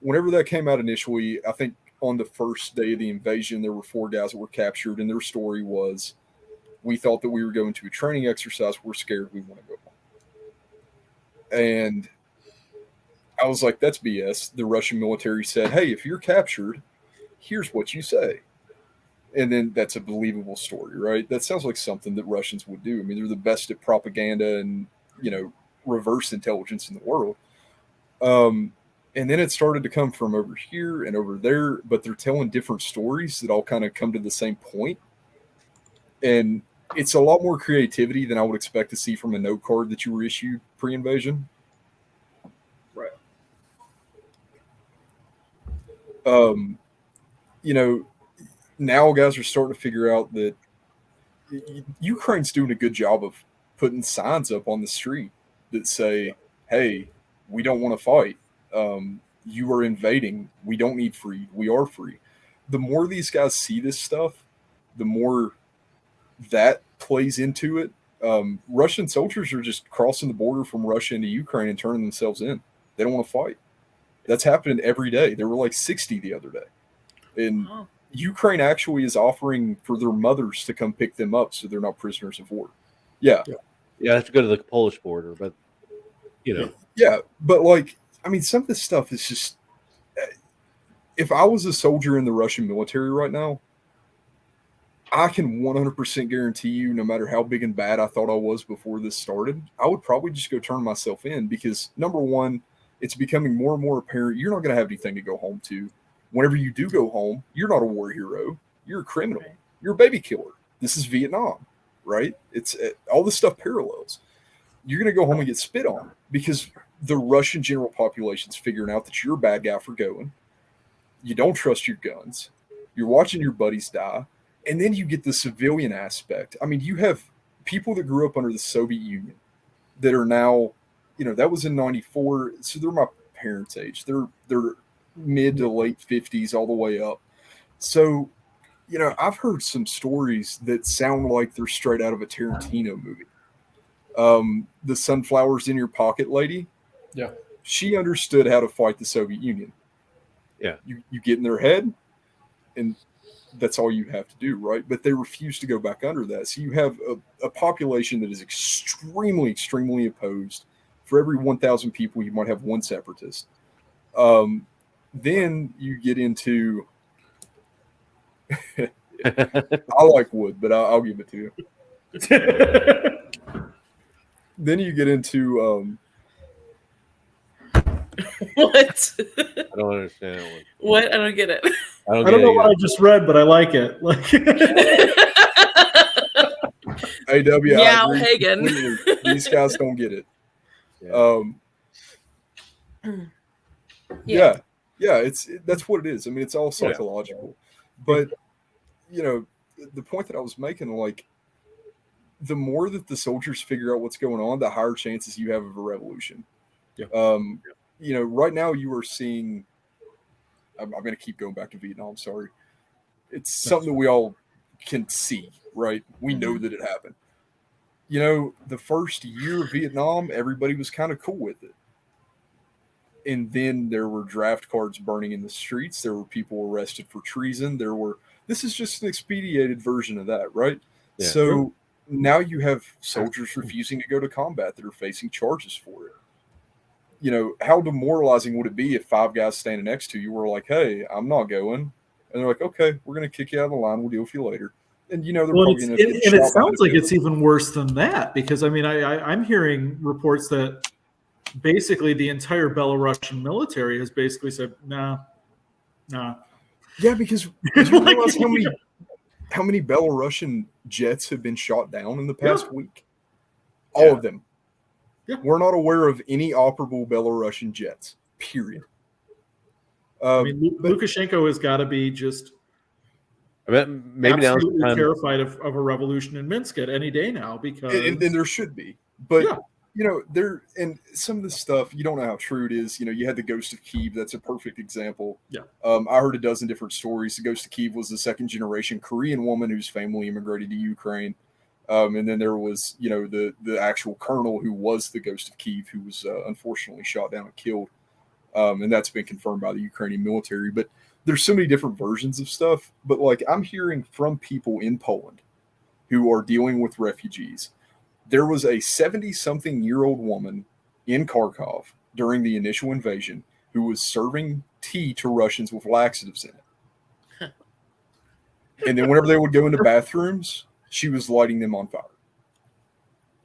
Whenever that came out initially, I think on the first day of the invasion, there were 4 guys that were captured, and their story was, we thought that we were going to a training exercise. We're scared. We want to go home. And I was like, that's BS. The Russian military said, hey, if you're captured, here's what you say. And then that's a believable story, right? That sounds like something that Russians would do. I mean, they're the best at propaganda and, you know, reverse intelligence in the world. And then it started to come from over here and over there, but they're telling different stories that all kind of come to the same point. And it's a lot more creativity than I would expect to see from a note card that you were issued pre-invasion. Right. You know, now guys are starting to figure out that Ukraine's doing a good job of putting signs up on the street that say, hey, we don't want to fight. You are invading. We don't need free. We are free. The more these guys see this stuff, the more that plays into it. Russian soldiers are just crossing the border from Russia into Ukraine and turning themselves in. They don't want to fight. That's happening every day. There were like 60 the other day. And Ukraine actually is offering for their mothers to come pick them up so they're not prisoners of war. Yeah. Yeah, I have to go to the Polish border, but, you know. Yeah, but like, I mean, some of this stuff is just, if I was a soldier in the Russian military right now, I can 100% guarantee you, no matter how big and bad I thought I was before this started, I would probably just go turn myself in because, number one, it's becoming more and more apparent you're not going to have anything to go home to. Whenever you do go home, you're not a war hero. You're a criminal. Right. You're a baby killer. This is Vietnam, right? It's all this stuff parallels. You're going to go home and get spit on because the Russian general population's figuring out that you're a bad guy for going. You don't trust your guns. You're watching your buddies die. And then you get the civilian aspect. I mean, you have people that grew up under the Soviet Union that are now, you know, that was in 94. So they're my parents' age. They're mid to late 50s all the way up. So, you know, I've heard some stories that sound like they're straight out of a Tarantino movie. The sunflowers in your pocket lady. Yeah. She understood how to fight the Soviet Union. Yeah. You get in their head and that's all you have to do, right? But they refuse to go back under that. So you have a population that is extremely, extremely opposed. For every 1,000 people, you might have one separatist. Then you get into I like wood, but I'll give it to you. Then you get into What? I don't understand that one. What? I don't get it. I don't know what I just read, but I like it. Like, AW. Meow, I agree Hagen. completely. These guys don't get it. Yeah. Yeah. That's what it is. I mean, it's all psychological. But you know, the point that I was making, like, the more that the soldiers figure out what's going on, the higher chances you have of a revolution. Yeah. Right now you are seeing. I'm going to keep going back to Vietnam. Sorry, it's something that we all can see. Right, we know that it happened. The first year of Vietnam, everybody was kind of cool with it. And then there were draft cards burning in the streets. There were people arrested for treason. This is just an expedited version of that, right? Yeah. So now you have soldiers refusing to go to combat that are facing charges for it. How demoralizing would it be if 5 guys standing next to you were like, hey, I'm not going. And they're like, okay, we're going to kick you out of the line. We'll deal with you later. And they're probably going to get shot. And it sounds like it's even worse than that, because I'm hearing reports that basically the entire Belarusian military has basically said, nah. Yeah, because you realize how many Belarusian jets have been shot down in the past week? All of them. Yeah. We're not aware of any operable Belarusian jets, period. Lukashenko has got to be just maybe absolutely terrified of a revolution in Minsk at any day now, because and there should be, but there, and some of the stuff you don't know how true it is. You had the Ghost of Kyiv. That's a perfect example. Yeah. I heard a dozen different stories. The Ghost of Kyiv was the second generation Korean woman whose family immigrated to Ukraine. And then there was, the actual colonel who was the Ghost of Kyiv, who was unfortunately shot down and killed. And that's been confirmed by the Ukrainian military. But there's so many different versions of stuff. But I'm hearing from people in Poland who are dealing with refugees. There was a 70-something-year-old woman in Kharkov during the initial invasion who was serving tea to Russians with laxatives in it. And then whenever they would go into bathrooms, she was lighting them on fire.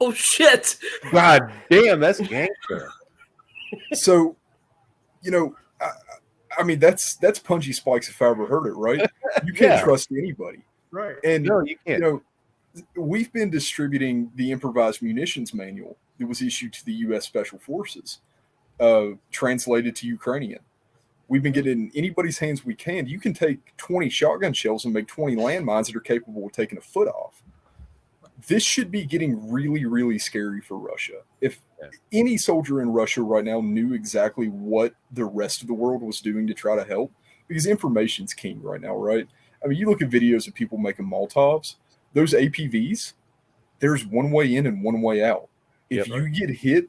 Oh, shit. God damn, that's gangster. So, that's punchy spikes if I ever heard it, right? You can't trust anybody. Right. And, no, you can't. We've been distributing the improvised munitions manual that was issued to the U.S. Special Forces, translated to Ukrainian. We've been getting in anybody's hands we can. You can take 20 shotgun shells and make 20 landmines that are capable of taking a foot off. This should be getting really, really scary for Russia. If any soldier in Russia right now knew exactly what the rest of the world was doing to try to help, because information's king right now, right? You look at videos of people making Molotovs. Those APVs, there's one way in and one way out. If you get hit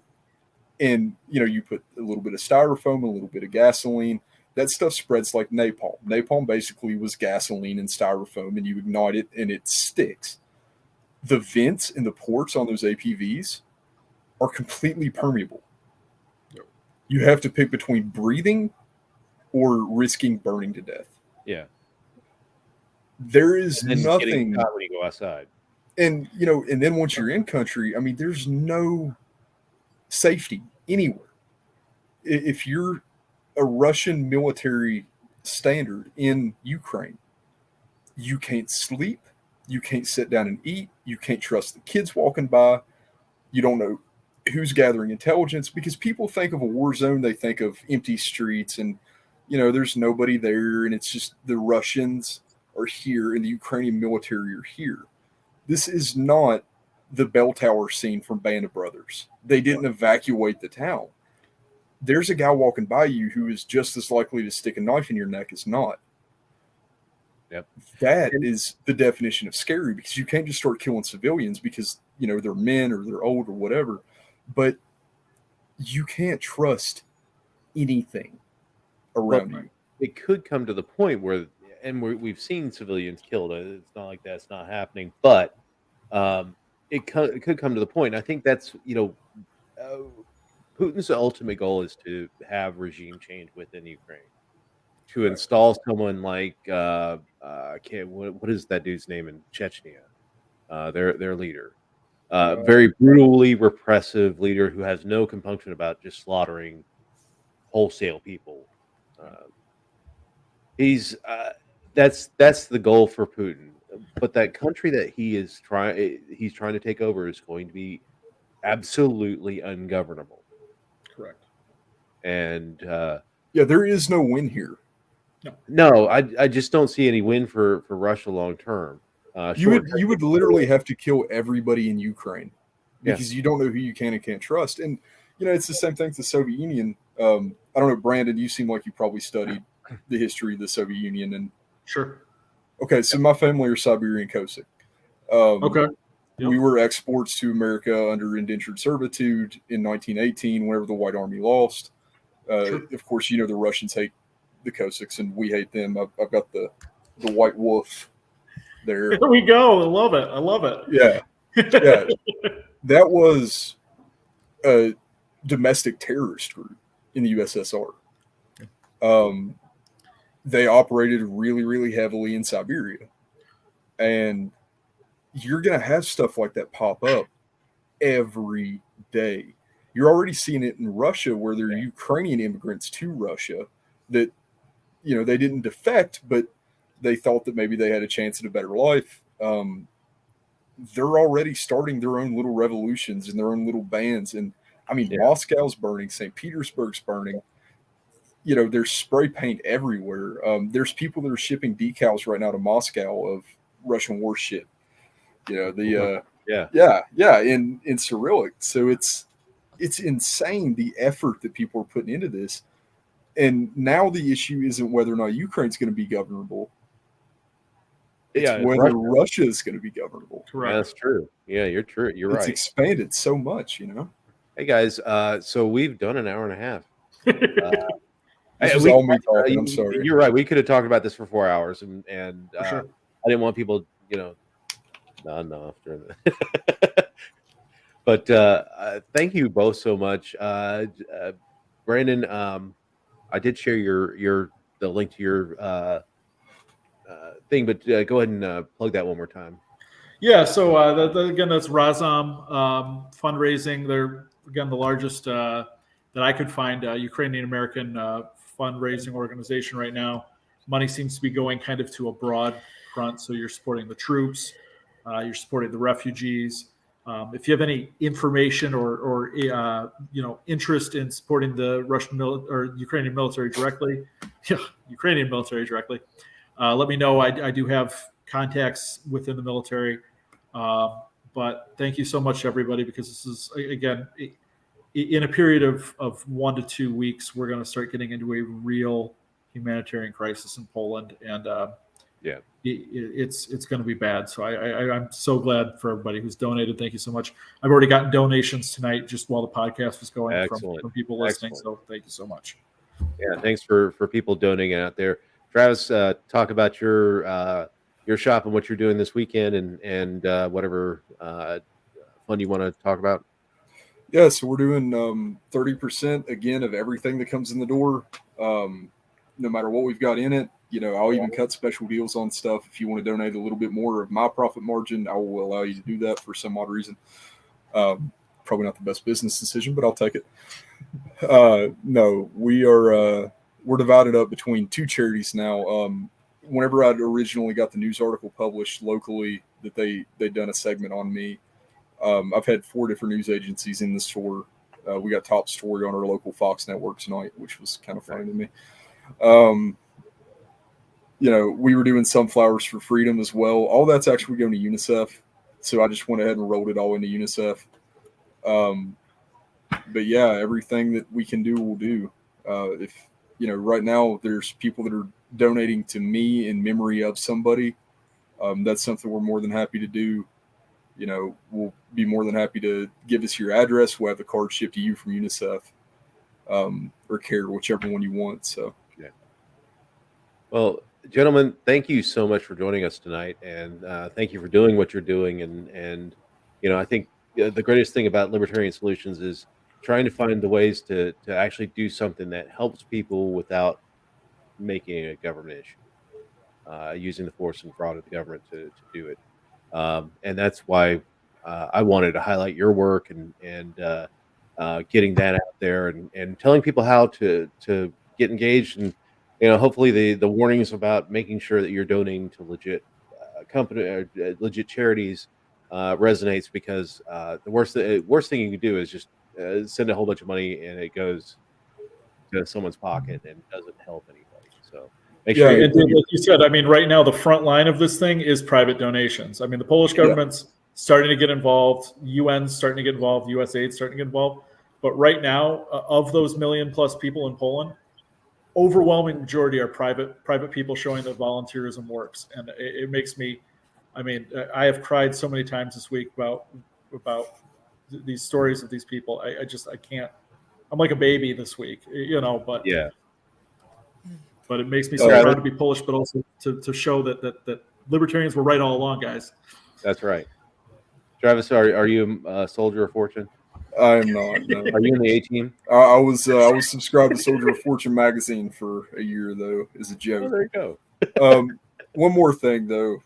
and, you put a little bit of styrofoam, a little bit of gasoline, that stuff spreads like napalm. Napalm basically was gasoline and styrofoam, and you ignite it and it sticks. The vents and the ports on those APVs are completely permeable. You have to pick between breathing or risking burning to death. Yeah. There is nothing getting shot when you go outside. And and then once you're in country, there's no safety anywhere. If you're a Russian military standard in Ukraine, you can't sleep, you can't sit down and eat, you can't trust the kids walking by, you don't know who's gathering intelligence, because people think of a war zone, they think of empty streets and there's nobody there, and it's just the Russians are here and the Ukrainian military are here. This is not the bell tower scene from Band of Brothers. They didn't evacuate the town. There's a guy walking by you who is just as likely to stick a knife in your neck as not. Yep. That is the definition of scary, because you can't just start killing civilians because, they're men or they're old or whatever. But you can't trust anything around you. It could come to the point where, and we've seen civilians killed. It's not like that's not happening, but it could come to the point. I think that's, Putin's ultimate goal is to have regime change within Ukraine, to install someone like what is that dude's name in Chechnya? Their leader, very brutally repressive leader who has no compunction about just slaughtering wholesale people. That's the goal for Putin. But that country that he's trying to take over is going to be absolutely ungovernable. Correct. And there is no win here. No, I just don't see any win for Russia long term. You would literally have to kill everybody in Ukraine because you don't know who you can and can't trust. And it's the same thing with the Soviet Union. I don't know, Brandon, you seem like you probably studied the history of the Soviet Union. And Sure. Okay, so my family are Siberian Cossack. Okay. Yep. We were exports to America under indentured servitude in 1918 whenever the White Army lost. Sure. Of course, the Russians hate the Cossacks and we hate them. I've got the white wolf there. There we go. I love it. Yeah. Yeah. That was a domestic terrorist group in the USSR. They operated really, really heavily in Siberia. And you're going to have stuff like that pop up every day. You're already seeing it in Russia where there are Ukrainian immigrants to Russia that, they didn't defect, but they thought that maybe they had a chance at a better life. They're already starting their own little revolutions and their own little bands. And Moscow's burning, St. Petersburg's burning. There's spray paint everywhere. There's people that are shipping decals right now to Moscow of Russian warship. In Cyrillic. So it's insane the effort that people are putting into this. And now the issue isn't whether or not Ukraine's going to be governable. It's whether Russia is going to be governable. Correct. Yeah, that's true. Yeah, you're true. You're right. It's expanded so much, Hey guys, so we've done an hour and a half. This was all me talking. I'm sorry. You're right. We could have talked about this for 4 hours, and sure. I didn't want people, nodding off during that. But thank you both so much, Brandon. I did share the link to your thing, but go ahead and plug that one more time. Yeah. So again, that's Razom fundraising. They're again the largest that I could find Ukrainian American fundraising organization right now. Money seems to be going kind of to a broad front. So you're supporting the troops, you're supporting the refugees. If you have any information or interest in supporting the Russian or Ukrainian military directly, let me know. I do have contacts within the military. But thank you so much, everybody, because this is, again, in a period of 1 to 2 weeks, we're going to start getting into a real humanitarian crisis in Poland. And it's going to be bad. So I'm so glad for everybody who's donated. Thank you so much. I've already gotten donations tonight just while the podcast was going from people listening. Excellent. So thank you so much. Yeah, thanks for people donating out there. Travis, talk about your shop and what you're doing this weekend and whatever fun you want to talk about. Yeah, so we're doing 30% again of everything that comes in the door, no matter what we've got in it. I'll even cut special deals on stuff. If you want to donate a little bit more of my profit margin, I will allow you to do that for some odd reason. Probably not the best business decision, but I'll take it. No, we're divided up between two charities now. Whenever I'd originally got the news article published locally that they'd done a segment on me, I've had 4 different news agencies in the store. We got top story on our local Fox network tonight, which was kind of funny to me. We were doing Sunflowers for Freedom as well. All that's actually going to UNICEF. So I just went ahead and rolled it all into UNICEF. But yeah, everything that we can do, we'll do. If right now there's people that are donating to me in memory of somebody. That's something we're more than happy to do. We'll be more than happy to give us your address. We'll have the card shipped to you from UNICEF or CARE, whichever one you want. So, yeah. Well, gentlemen, thank you so much for joining us tonight, and thank you for doing what you're doing. And I think the greatest thing about Libertarian Solutions is trying to find the ways to actually do something that helps people without making it a government issue, using the force and fraud of the government to do it. And that's why I wanted to highlight your work and getting that out there and telling people how to get engaged. And hopefully the warnings about making sure that you're donating to legit company or legit charities resonates, because the worst thing you can do is just send a whole bunch of money and it goes to someone's pocket and doesn't help anybody. So Make Yeah, sure and like you said, I mean, right now the front line of this thing is private donations. I mean, the Polish government's starting to get involved, UN's starting to get involved, USAID's starting to get involved. But right now, of those million plus people in Poland, overwhelming majority are private people showing that volunteerism works, and it makes me. I mean, I have cried so many times this week about these stories of these people. I can't. I'm like a baby this week, But yeah. But it makes me so proud to be Polish, but also to show that libertarians were right all along, guys. That's right. Travis, are you a soldier of fortune? I am not. No. Are you in the A team? I was subscribed to Soldier of Fortune magazine for a year though, as a joke. Oh, there you go. One more thing though,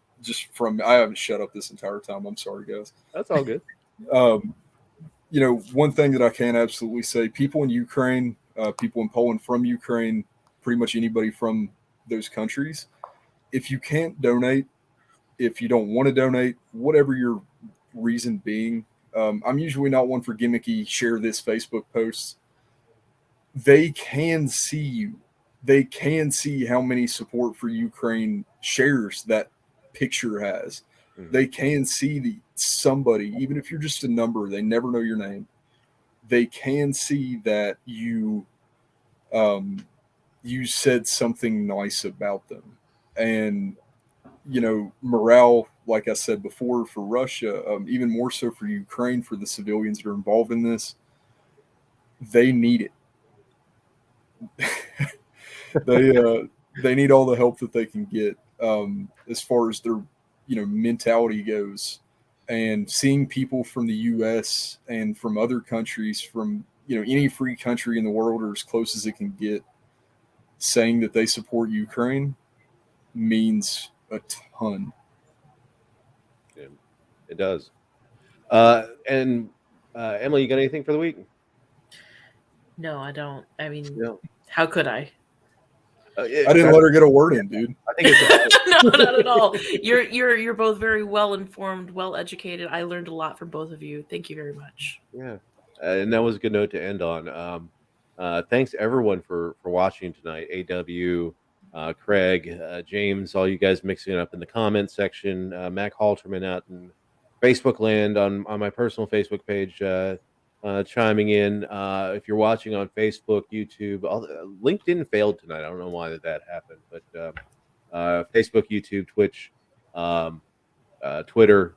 I haven't shut up this entire time. I'm sorry, guys. That's all good. One thing that I can absolutely say: people in Ukraine, people in Poland from Ukraine, pretty much anybody from those countries. If you can't donate, if you don't want to donate, whatever your reason being. I'm usually not one for gimmicky share this Facebook posts. They can see you. They can see how many support for Ukraine shares that picture has. Mm-hmm. They can see somebody, even if you're just a number, they never know your name. They can see that you said something nice about them. And morale, like I said before, for Russia, even more so for Ukraine, for the civilians that are involved in this, they need it. They need all the help that they can get as far as their mentality goes. And seeing people from the U.S. and from other countries, from any free country in the world or as close as it can get, saying that they support Ukraine means a ton. It does. And Emily, you got anything for the week? No, I don't. I mean, how could I? I didn't let her get a word in, dude. I think it's no, not at all. You're both very well informed, well educated. I learned a lot from both of you. Thank you very much. Yeah, and that was a good note to end on. Thanks everyone for watching tonight. AW. Craig, James, all you guys mixing it up in the comments section. Mac Halterman out in Facebook land on my personal Facebook page, chiming in. If you're watching on Facebook, YouTube, LinkedIn failed tonight. I don't know why that happened, but Facebook, YouTube, Twitch, Twitter.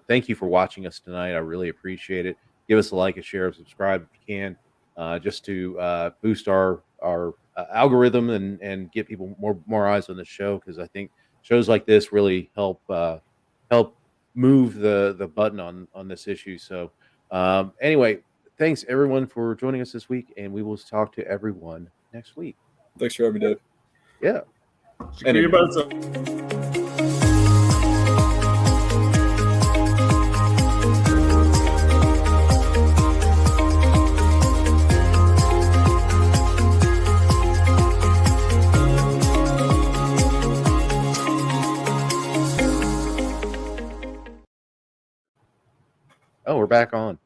Thank you for watching us tonight. I really appreciate it. Give us a like, a share, subscribe if you can, just to boost our algorithm and get people more eyes on the show, because I think shows like this really help move the button on this issue. So anyway, thanks everyone for joining us this week, and we will talk to everyone next week. Thanks for having me, Dave. Yeah. Oh, we're back on.